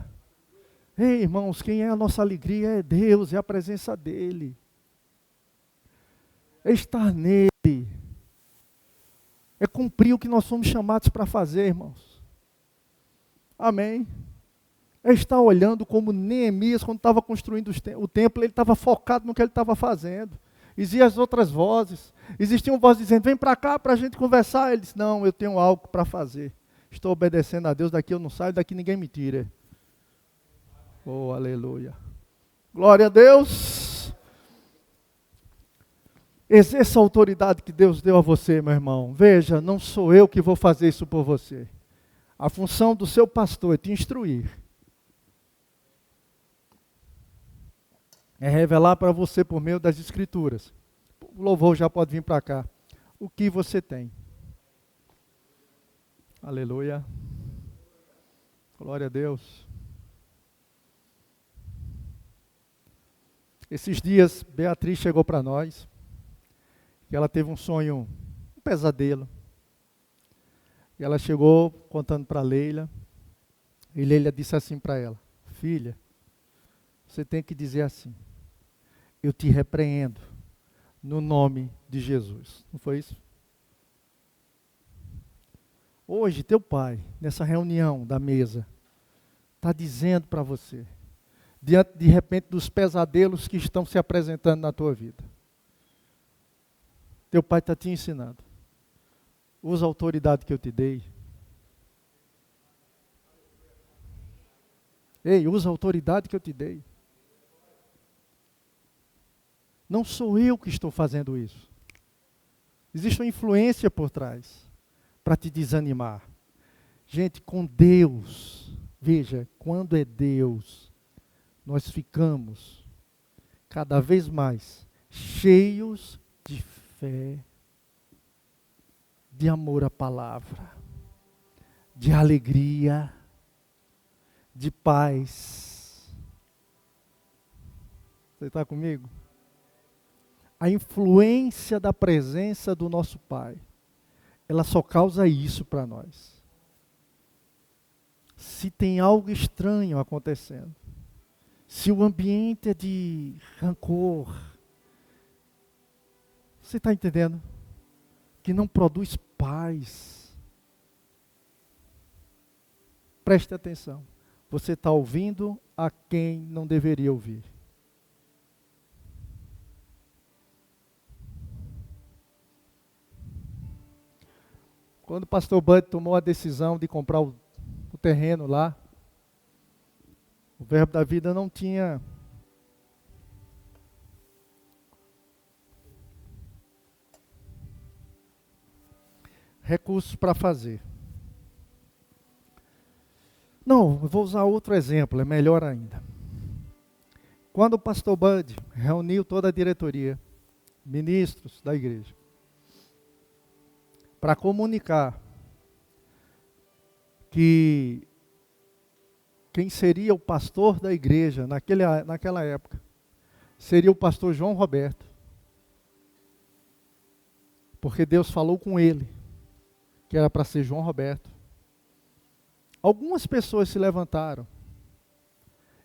Ei, irmãos, quem é a nossa alegria é Deus, é a presença dEle. É estar nele. É cumprir o que nós somos chamados para fazer, irmãos. Amém. É estar olhando como Neemias, quando estava construindo o templo, ele estava focado no que ele estava fazendo. Existiam as outras vozes. Existiam vozes dizendo, vem para cá para a gente conversar. Ele disse, não, eu tenho algo para fazer. Estou obedecendo a Deus, daqui eu não saio, daqui ninguém me tira. Oh, aleluia. Glória a Deus. Exerça a autoridade que Deus deu a você, meu irmão. Veja, não sou eu que vou fazer isso por você. A função do seu pastor é te instruir. É revelar para você por meio das Escrituras. O louvor já pode vir para cá. O que você tem. Aleluia. Glória a Deus. Esses dias, Beatriz chegou para nós. E ela teve um sonho, um pesadelo. E ela chegou contando para Leila. E Leila disse assim para ela, filha, você tem que dizer assim, eu te repreendo no nome de Jesus. Não foi isso? Hoje, teu pai, nessa reunião da mesa, está dizendo para você, diante de repente dos pesadelos que estão se apresentando na tua vida. Teu pai está te ensinando. Usa a autoridade que eu te dei. Ei, usa a autoridade que eu te dei. Não sou eu que estou fazendo isso. Existe uma influência por trás para te desanimar. Gente, com Deus, veja, quando é Deus, nós ficamos cada vez mais cheios de fé, de amor à palavra, de alegria, de paz. Você está comigo? A influência da presença do nosso Pai, ela só causa isso para nós. Se tem algo estranho acontecendo, se o ambiente é de rancor, você está entendendo? Que não produz paz. Preste atenção. Você está ouvindo a quem não deveria ouvir. Quando o pastor Bud tomou a decisão de comprar o terreno lá, o Verbo da Vida não tinha recursos para fazer. Não, eu vou usar outro exemplo, é melhor ainda. Quando o pastor Bud reuniu toda a diretoria, ministros da igreja, para comunicar que quem seria o pastor da igreja naquela época seria o pastor João Roberto, porque Deus falou com ele que era para ser João Roberto. Algumas pessoas se levantaram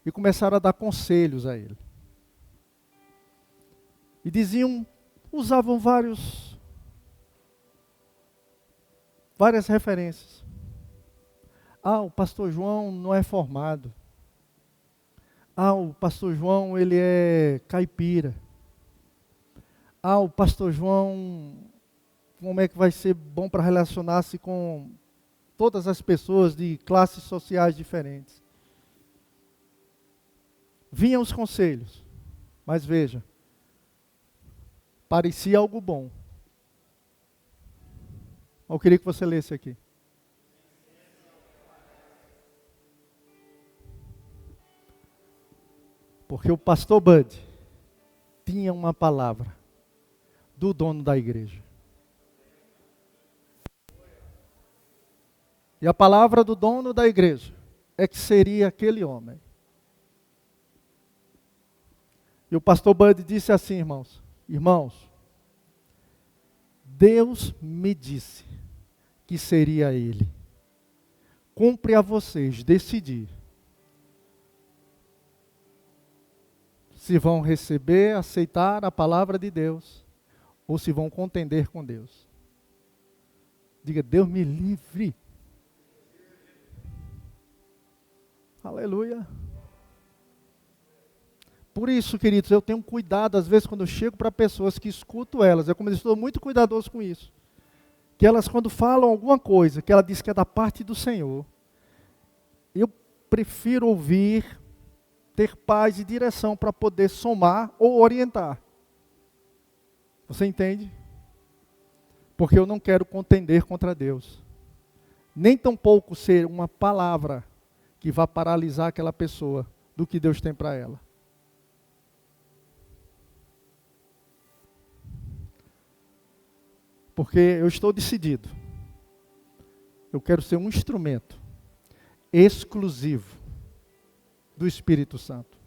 e começaram a dar conselhos a ele. E diziam, usavam várias referências. Ah, o pastor João não é formado. Ah, o pastor João, ele é caipira. Ah, o pastor João, como é que vai ser bom para relacionar-se com todas as pessoas de classes sociais diferentes. Vinham os conselhos, mas veja, parecia algo bom. Eu queria que você lesse aqui. Porque o pastor Bud tinha uma palavra do dono da igreja. E a palavra do dono da igreja é que seria aquele homem. E o pastor Bud disse assim, irmãos: Deus me disse que seria ele. Cumpre a vocês decidir se vão receber, aceitar a palavra de Deus, ou se vão contender com Deus. Diga: Deus me livre. Aleluia. Por isso, queridos, eu tenho cuidado, às vezes, quando eu chego para pessoas que escuto elas, como eu estou muito cuidadoso com isso, que elas, quando falam alguma coisa, que ela diz que é da parte do Senhor, eu prefiro ouvir, ter paz e direção para poder somar ou orientar. Você entende? Porque eu não quero contender contra Deus. Nem tampouco ser uma palavra que vá paralisar aquela pessoa do que Deus tem para ela. Porque eu estou decidido. Eu quero ser um instrumento exclusivo do Espírito Santo.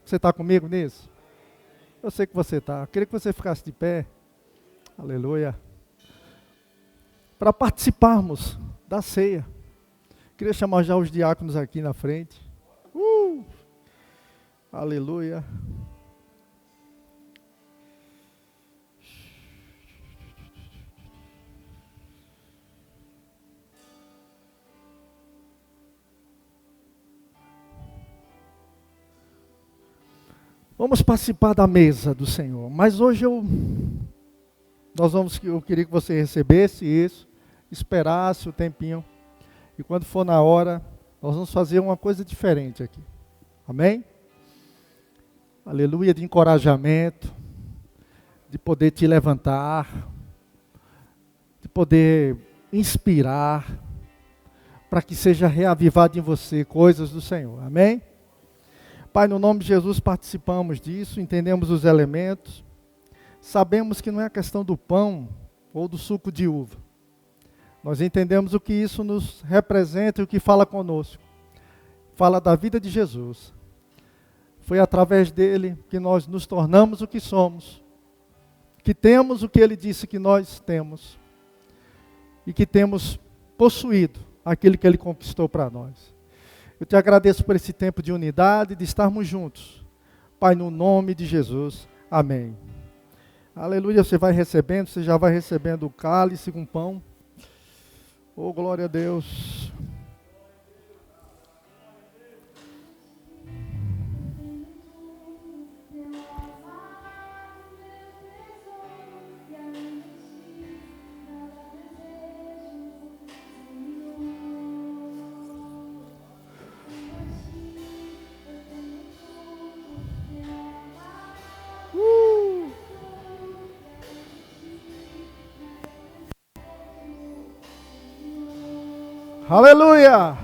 Você está comigo nisso? Eu sei que você está. Eu queria que você ficasse de pé. Aleluia. Para participarmos da ceia. Queria chamar já os diáconos aqui na frente. Aleluia. Vamos participar da mesa do Senhor. Mas hoje eu queria que você recebesse isso, esperasse o tempinho. E quando for na hora, nós vamos fazer uma coisa diferente aqui. Amém? Aleluia, de encorajamento, de poder te levantar, de poder inspirar, para que seja reavivado em você coisas do Senhor. Amém? Pai, no nome de Jesus participamos disso, entendemos os elementos, sabemos que não é a questão do pão ou do suco de uva. Nós entendemos o que isso nos representa e o que fala conosco. Fala da vida de Jesus. Foi através dele que nós nos tornamos o que somos, que temos o que ele disse que nós temos e que temos possuído aquilo que ele conquistou para nós. Eu te agradeço por esse tempo de unidade, de estarmos juntos. Pai, no nome de Jesus. Amém. Aleluia, você vai recebendo, você já vai recebendo o cálice com pão. Oh, glória a Deus. Aleluia!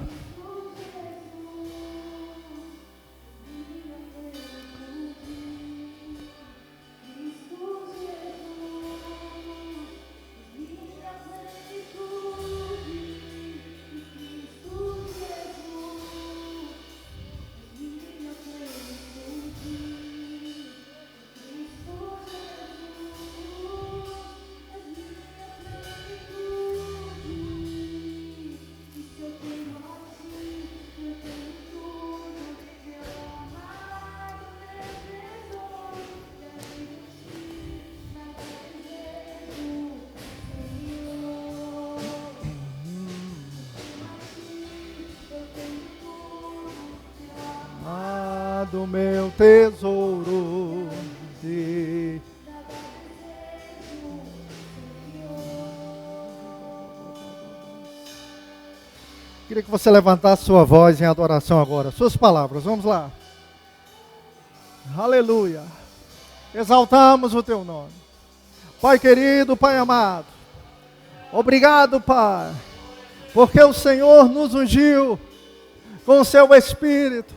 Do meu tesouro de... Queria que você levantasse sua voz em adoração agora. Suas palavras, vamos lá. Aleluia. Exaltamos o teu nome. Pai querido, Pai amado. Obrigado, Pai. Porque o Senhor nos ungiu com o seu Espírito.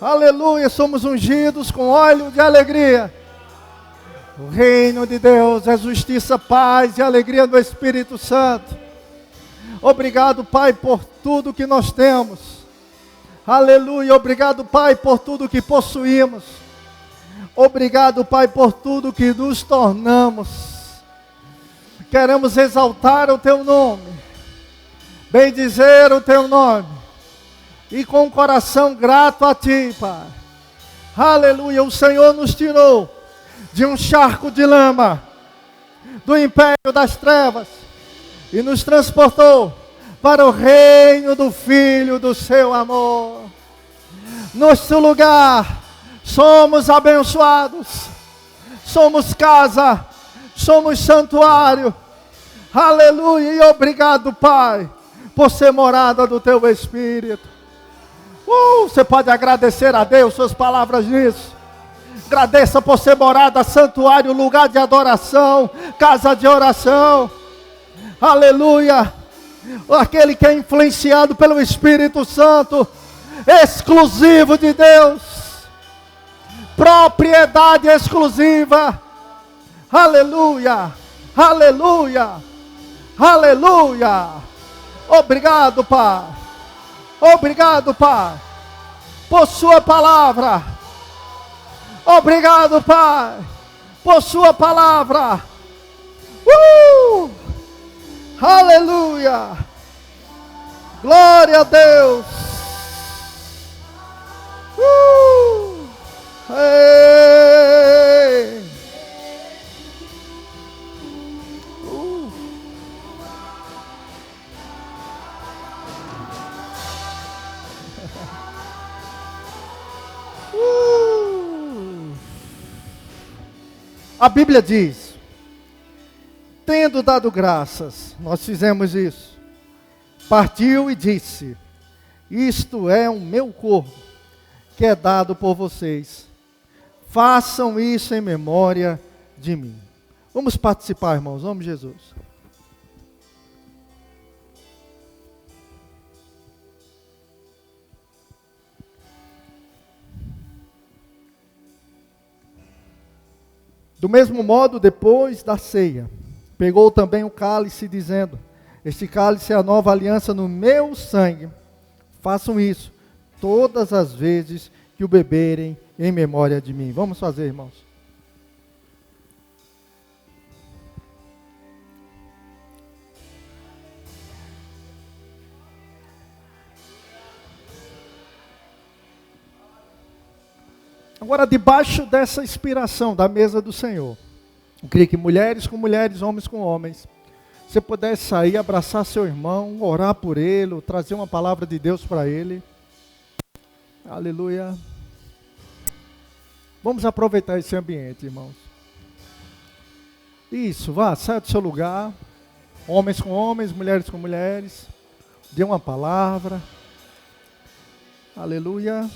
Aleluia. Somos ungidos com óleo de alegria. O reino de Deus é justiça, paz e alegria do Espírito Santo. Obrigado, Pai, por tudo que nós temos. Aleluia. Obrigado, Pai, por tudo que possuímos. Obrigado, Pai, por tudo que nos tornamos. Queremos exaltar o Teu nome, bendizer o Teu nome, e com o coração grato a Ti, Pai. Aleluia. O Senhor nos tirou de um charco de lama, do império das trevas, e nos transportou para o reino do Filho do seu amor. Nosso lugar, somos abençoados, somos casa, somos santuário. Aleluia. E obrigado, Pai, por ser morada do Teu Espírito. Você pode agradecer a Deus, suas palavras nisso. Agradeça por ser morada, santuário, lugar de adoração, casa de oração. Aleluia. Aquele que é influenciado pelo Espírito Santo, exclusivo de Deus, propriedade exclusiva. Aleluia, aleluia, aleluia. Obrigado, Pai. Obrigado, Pai, por sua palavra. Obrigado, Pai, por sua palavra. Aleluia. Glória a Deus. Ei. A Bíblia diz: tendo dado graças, nós fizemos isso. Partiu e disse: isto é o meu corpo, que é dado por vocês. Façam isso em memória de mim. Vamos participar, irmãos, em nome de Jesus. Do mesmo modo, depois da ceia, pegou também o cálice, dizendo: este cálice é a nova aliança no meu sangue. Façam isso todas as vezes que o beberem em memória de mim. Vamos fazer, irmãos. Agora, debaixo dessa inspiração da mesa do Senhor, eu queria que mulheres com mulheres, homens com homens, você pudesse sair, abraçar seu irmão, orar por ele, trazer uma palavra de Deus para ele. Aleluia. Vamos aproveitar esse ambiente, irmãos. Isso, vá, saia do seu lugar. Homens com homens, mulheres com mulheres. Dê uma palavra. Aleluia.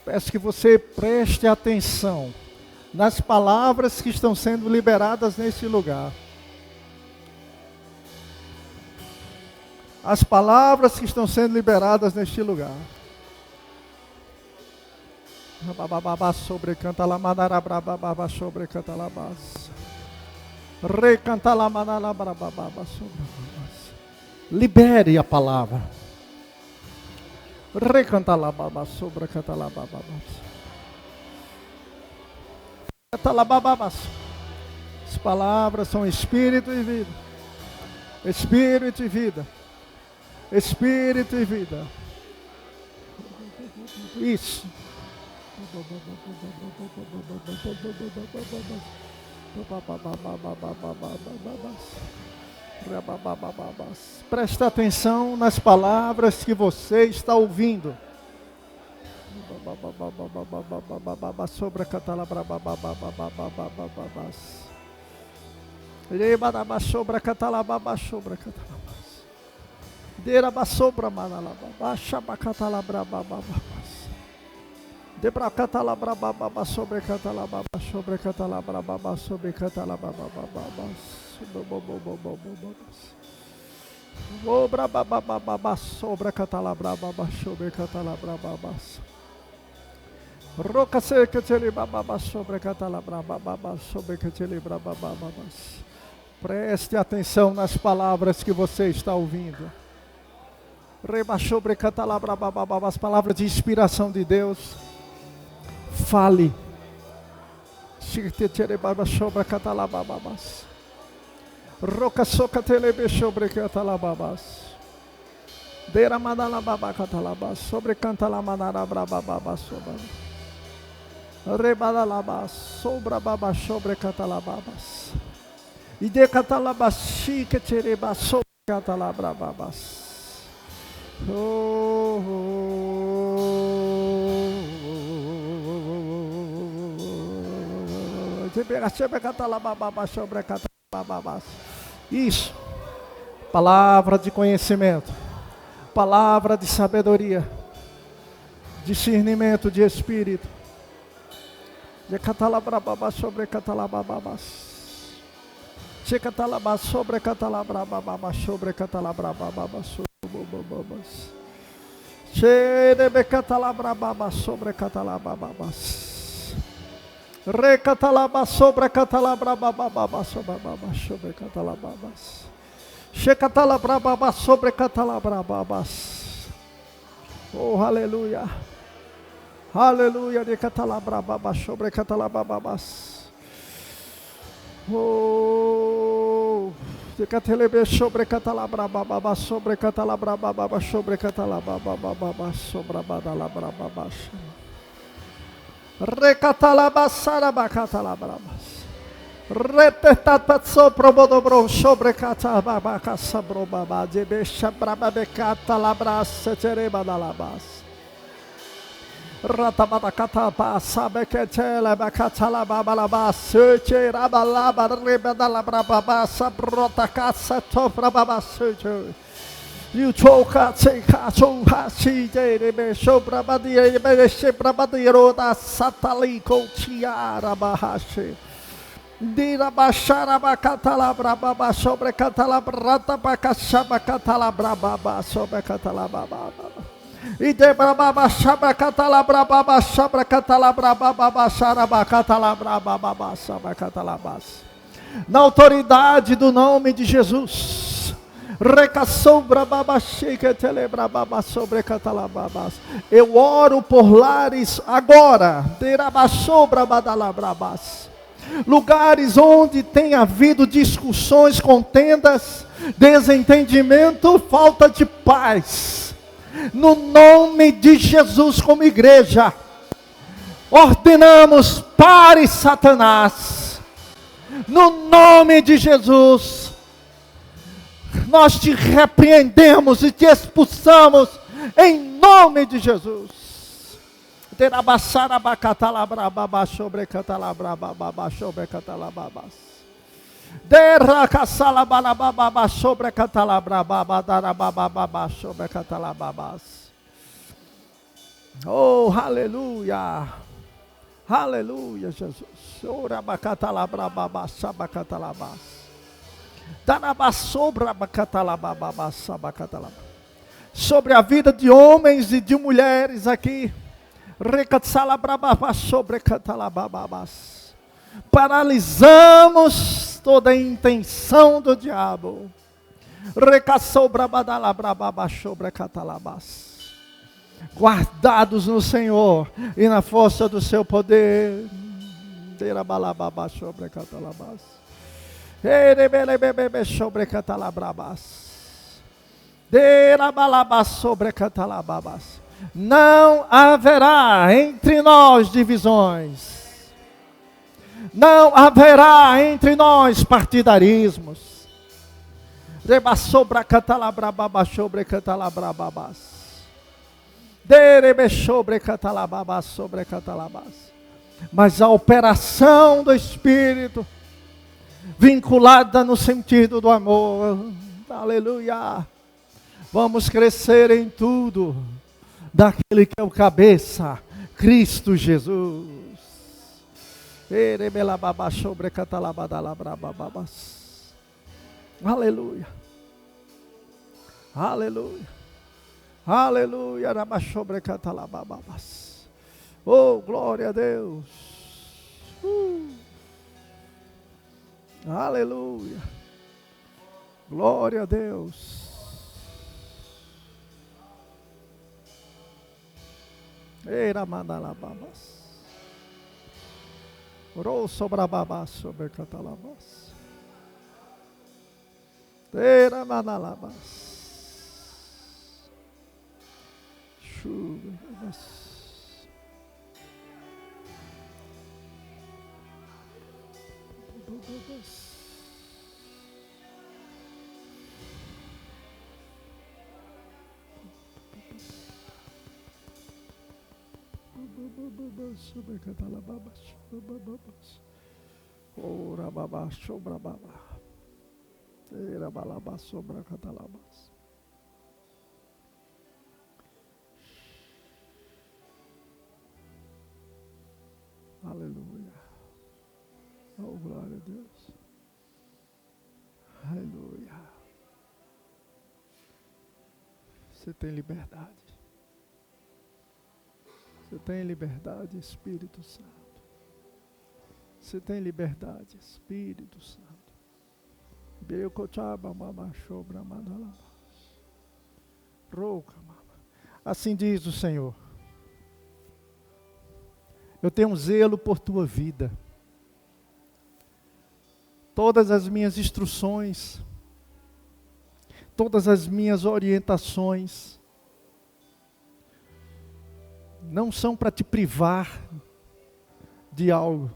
Peço que você preste atenção nas palavras que estão sendo liberadas nesse lugar. As palavras que estão sendo liberadas neste lugar. Sobre canta la manara braba baba sobre canta la bas. Recanta la manara braba baba sobre bas. Libere a palavra. Recanta la baba sobre canta la baba bas. Canta la baba bas. As palavras são espírito e vida. Espírito e vida. Espírito e vida. Isso. Presta atenção nas palavras que você está ouvindo. Sobre a catalabas. Deraba sobra manalababa, xabacatalabra. Debracatalabra sobre catalababa, sobre catalabra, sobre catalababa. Obra bababa sobre catalabra, sobre catalabra. Roca seca telebaba sobre catalabra, sobre catalabra. Preste atenção nas palavras que você está ouvindo. As palavras de inspiração de Deus. Fale. Roca soca telebe sobre catalababas. Deira madalababa catalabas. Sobre cantalamanarabababas. Rebadalabas. Sobra baba sobre catalababas. E de catalabashi que tereba sobre catalabrababas. Isso. Palavra de conhecimento. Palavra de sabedoria. Discernimento de espírito. De catalabrababas sobre catalababas. Che catalabas sobre catalabrababas sobre catalabrababas sobre che debe catalabrababas sobre catalababas recatalabas sobre catalabrababas sobre catalababas che catalabrababas sobre catalabrababas. Oh, aleluia, aleluia, de catalabrababas sobre catalababas. Oh, de catelebe sobre catalabrababa sobre catalabrababa sobre catalababa sobre badalabrababa. Recatalabasaraba catalabrabas. Retetatat soprobodobro sobre catababa sabrobaba de becha brababe catalabras setereba dalabas. Ratabacatapa, sabe que teleba catalababalaba, searche rabalaba, rebadalabrababa, sabrota caça, toprababa, searche. You choka, take a choha, she did, sobrabadia, shebrabadiro, da satalico, tiara bahashi. Dira bacharaba catalabrababa, sobre catalabrata, bacachaba catalabrababa, sobre catalababa. E debrababa sabra catalabrababa sabra catalabrababa saraba catalabrababa sabra catalabas. Na autoridade do nome de Jesus. Recassobra cheika telebrababa sobre catalababas. Eu oro por lares agora. Derabasobra badalabrabas. Lugares onde tem havido discussões, contendas, desentendimento, falta de paz. No nome de Jesus, como igreja, ordenamos: pare, Satanás. No nome de Jesus, nós te repreendemos e te expulsamos, em nome de Jesus. Sobre catalabrababa sobre catalababas. Derracasalababa sobre catalabrababa darababa sobre catalababas. Oh, aleluia. Aleluia, Jesus. Ora bacatalabrababa sabacatalabas. Darabasobra bacatalababa sabacatalabas. Sobre a vida de homens e de mulheres aqui. Recatalabrababa sobre catalababas. Paralisamos toda a intenção do diabo. Recassobrabadalabrababa sobre catalabas. Guardados no Senhor e na força do seu poder. Derabalababa sobre catalabas. Erebelebebe sobre catalabrabas. Derabalaba sobre catalababas. Não haverá entre nós divisões. Não haverá entre nós partidarismos. Rebassobra catalabrababa sobre catalabrabas. Derebe sobre catalababas sobre catalabas. Mas a operação do Espírito, vinculada no sentido do amor. Aleluia. Vamos crescer em tudo, daquele que é o cabeça, Cristo Jesus. Aleluia. Aleluia. Aleluia. Oh, glória a Deus. Aleluia. Glória a Deus. Era mandalababas. Orou sobre a babá, sobre catalabas. Era mandalabas. Chuvas. Sobre catalabas. Ora babá, sobre a babá. Era balabá, sobre a catalabas. Aleluia. Oh, glória a Deus. Aleluia. Você tem liberdade. Você tem liberdade, Espírito Santo. Você tem liberdade, Espírito Santo. Assim diz o Senhor. Eu tenho um zelo por tua vida. Todas as minhas instruções, todas as minhas orientações, não são para te privar de algo,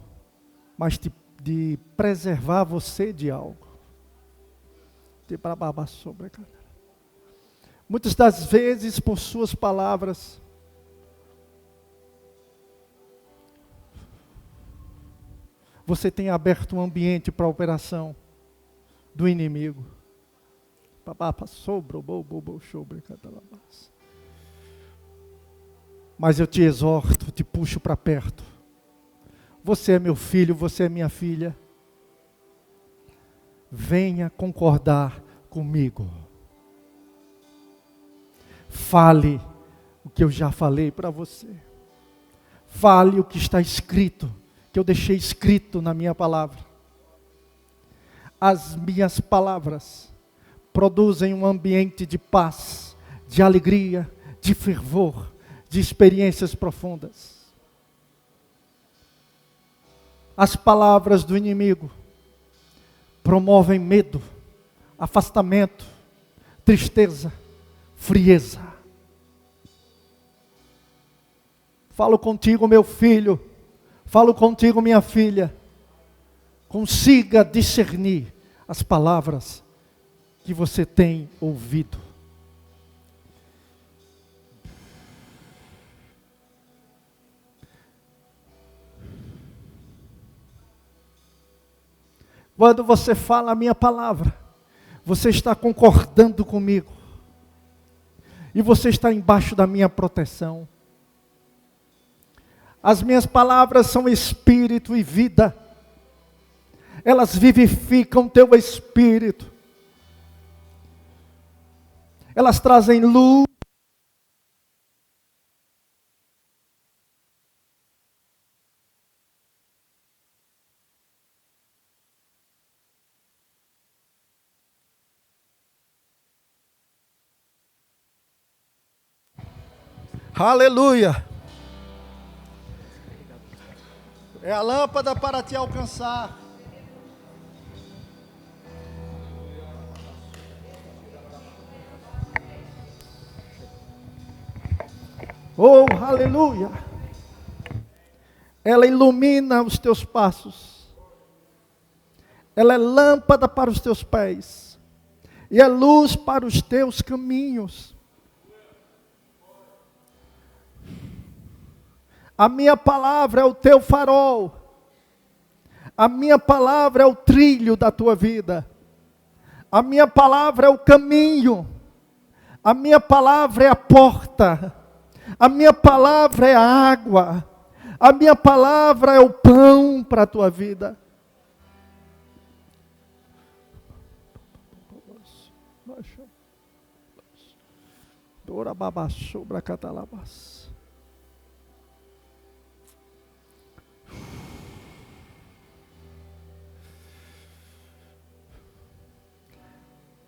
mas de preservar você de algo. Muitas das vezes, por suas palavras, você tem aberto um ambiente para a operação do inimigo. Mas eu te exorto, te puxo para perto. Você é meu filho, você é minha filha. Venha concordar comigo. Fale o que eu já falei para você. Fale o que está escrito, que eu deixei escrito na minha palavra. As minhas palavras produzem um ambiente de paz, de alegria, de fervor, de experiências profundas. As palavras do inimigo promovem medo, afastamento, tristeza, frieza. Falo contigo, meu filho. Falo contigo, minha filha. Consiga discernir as palavras que você tem ouvido. Quando você fala a minha palavra, você está concordando comigo. E você está embaixo da minha proteção. As minhas palavras são espírito e vida. Elas vivificam teu espírito. Elas trazem luz. Aleluia. É a lâmpada para te alcançar. Oh, aleluia. Ela ilumina os teus passos. Ela é lâmpada para os teus pés. E é luz para os teus caminhos. A minha palavra é o teu farol. A minha palavra é o trilho da tua vida. A minha palavra é o caminho. A minha palavra é a porta. A minha palavra é a água. A minha palavra é o pão para a tua vida.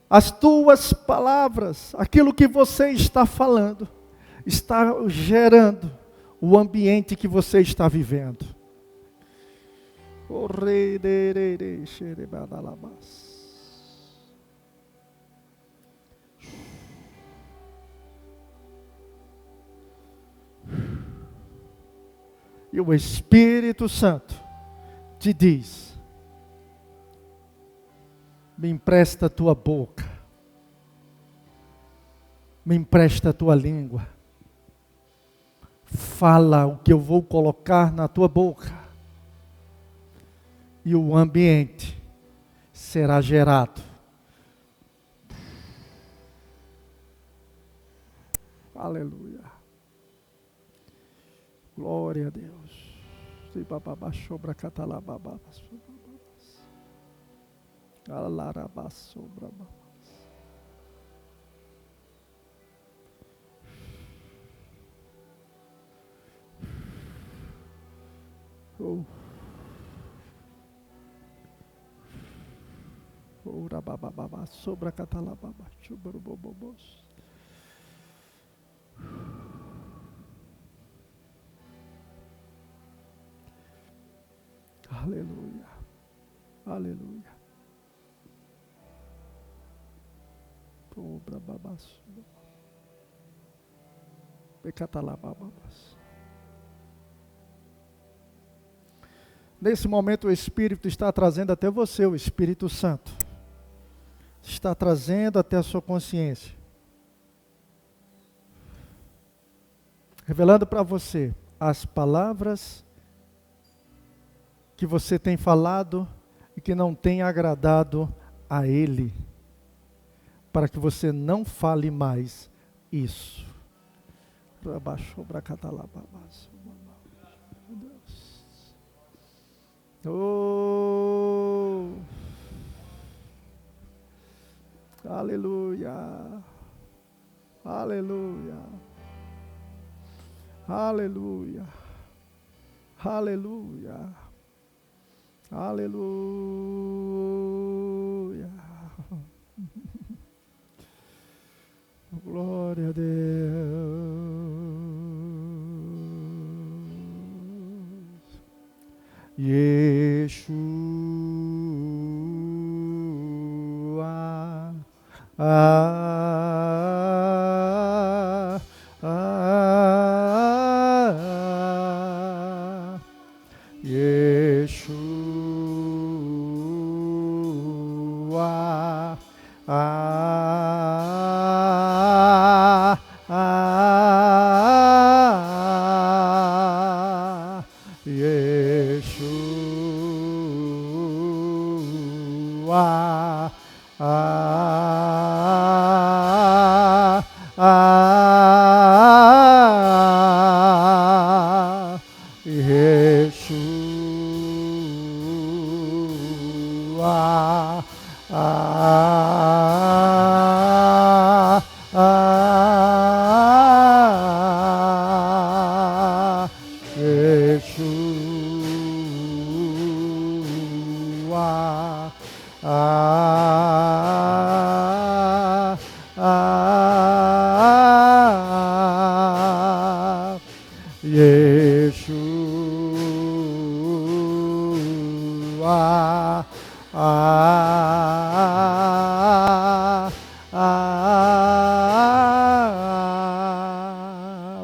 As tuas palavras, aquilo que você está falando, está gerando o ambiente que você está vivendo. E o Espírito Santo te diz: me empresta a tua boca, me empresta a tua língua, fala o que eu vou colocar na tua boca, e o ambiente será gerado. Aleluia. Glória a Deus. Aleluia, aleluia. Nesse momento o Espírito está trazendo até você, o Espírito Santo está trazendo até a sua consciência, revelando para você as palavras que você tem falado e que não tem agradado a Ele, para que você não fale mais isso. Oh, aleluia, aleluia, aleluia, aleluia. Aleluia. Glória a Deus. Yeshua.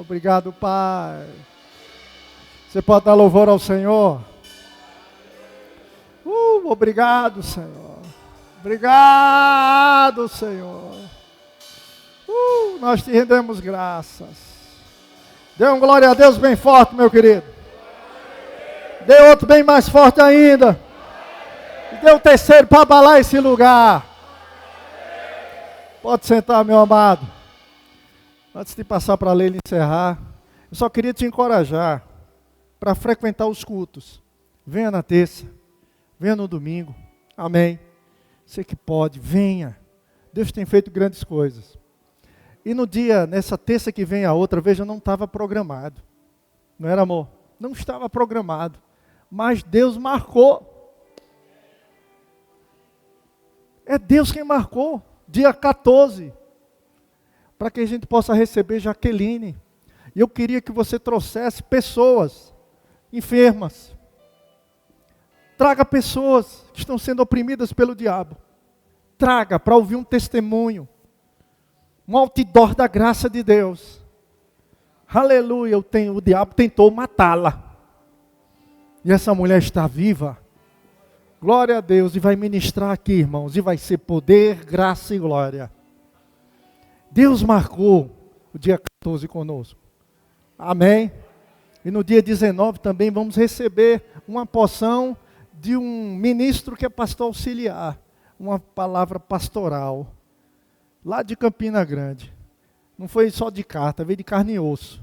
Obrigado, Pai. Você pode dar louvor ao Senhor? Obrigado, Senhor. Obrigado, Senhor. Nós te rendemos graças. Dê um glória a Deus bem forte, meu querido. Dê outro bem mais forte ainda. E dê o terceiro para abalar esse lugar. Pode sentar, meu amado. Antes de passar para a Leila encerrar, eu só queria te encorajar para frequentar os cultos. Venha na terça, venha no domingo. Amém. Você que pode, venha. Deus tem feito grandes coisas. E no dia, nessa terça que vem a outra, veja, não estava programado. Não era, amor? Não estava programado. Mas Deus marcou. É Deus quem marcou. Dia 14. Para que a gente possa receber Jaqueline. E eu queria que você trouxesse pessoas enfermas. Traga pessoas que estão sendo oprimidas pelo diabo. Traga para ouvir um testemunho. Um outdoor da graça de Deus. Aleluia, o diabo tentou matá-la. E essa mulher está viva. Glória a Deus, e vai ministrar aqui, irmãos. E vai ser poder, graça e glória. Deus marcou o dia 14 conosco. Amém? E no dia 19 também vamos receber uma porção de um ministro que é pastor auxiliar. Uma palavra pastoral. Lá de Campina Grande. Não foi só de carta, veio de carne e osso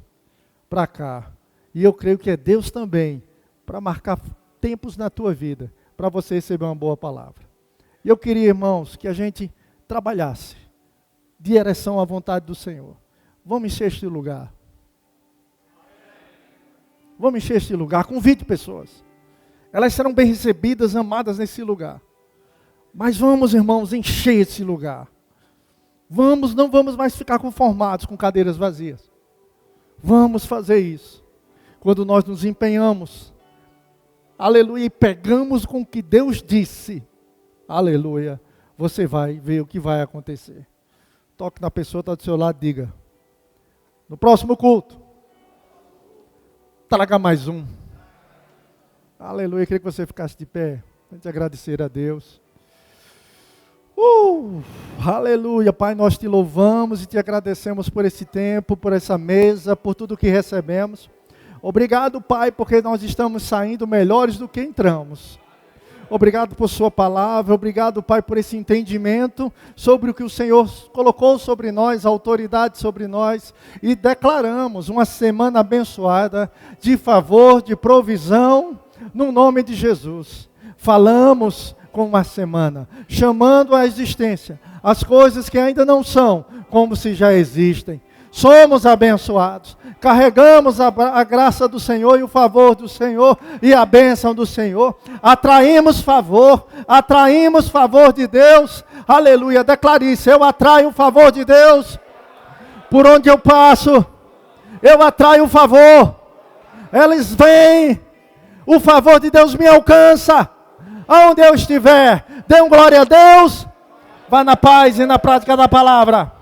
para cá. E eu creio que é Deus também, para marcar tempos na tua vida, para você receber uma boa palavra. E eu queria, irmãos, que a gente trabalhasse de direção à vontade do Senhor. Vamos encher este lugar. Vamos encher este lugar. Convide pessoas. Elas serão bem recebidas, amadas nesse lugar. Mas vamos, irmãos, encher esse lugar. Não vamos mais ficar conformados com cadeiras vazias. Vamos fazer isso. Quando nós nos empenhamos, aleluia, e pegamos com o que Deus disse, aleluia, você vai ver o que vai acontecer. Toque na pessoa que está do seu lado, diga: no próximo culto, traga mais um. Aleluia, eu queria que você ficasse de pé, para te agradecer a Deus. Aleluia, Pai, nós te louvamos e te agradecemos por esse tempo, por essa mesa, por tudo que recebemos. Obrigado, Pai, porque nós estamos saindo melhores do que entramos. Obrigado por sua palavra, obrigado, Pai, por esse entendimento sobre o que o Senhor colocou sobre nós, a autoridade sobre nós, e declaramos uma semana abençoada, de favor, de provisão, no nome de Jesus. Falamos com uma semana, chamando à existência as coisas que ainda não são, como se já existem. Somos abençoados, carregamos a graça do Senhor e o favor do Senhor e a bênção do Senhor. Atraímos favor de Deus. Aleluia, declare isso: eu atraio o favor de Deus. Por onde eu passo, eu atraio o favor. Eles vêm, o favor de Deus me alcança. Aonde eu estiver, dê glória a Deus. Vá na paz e na prática da palavra.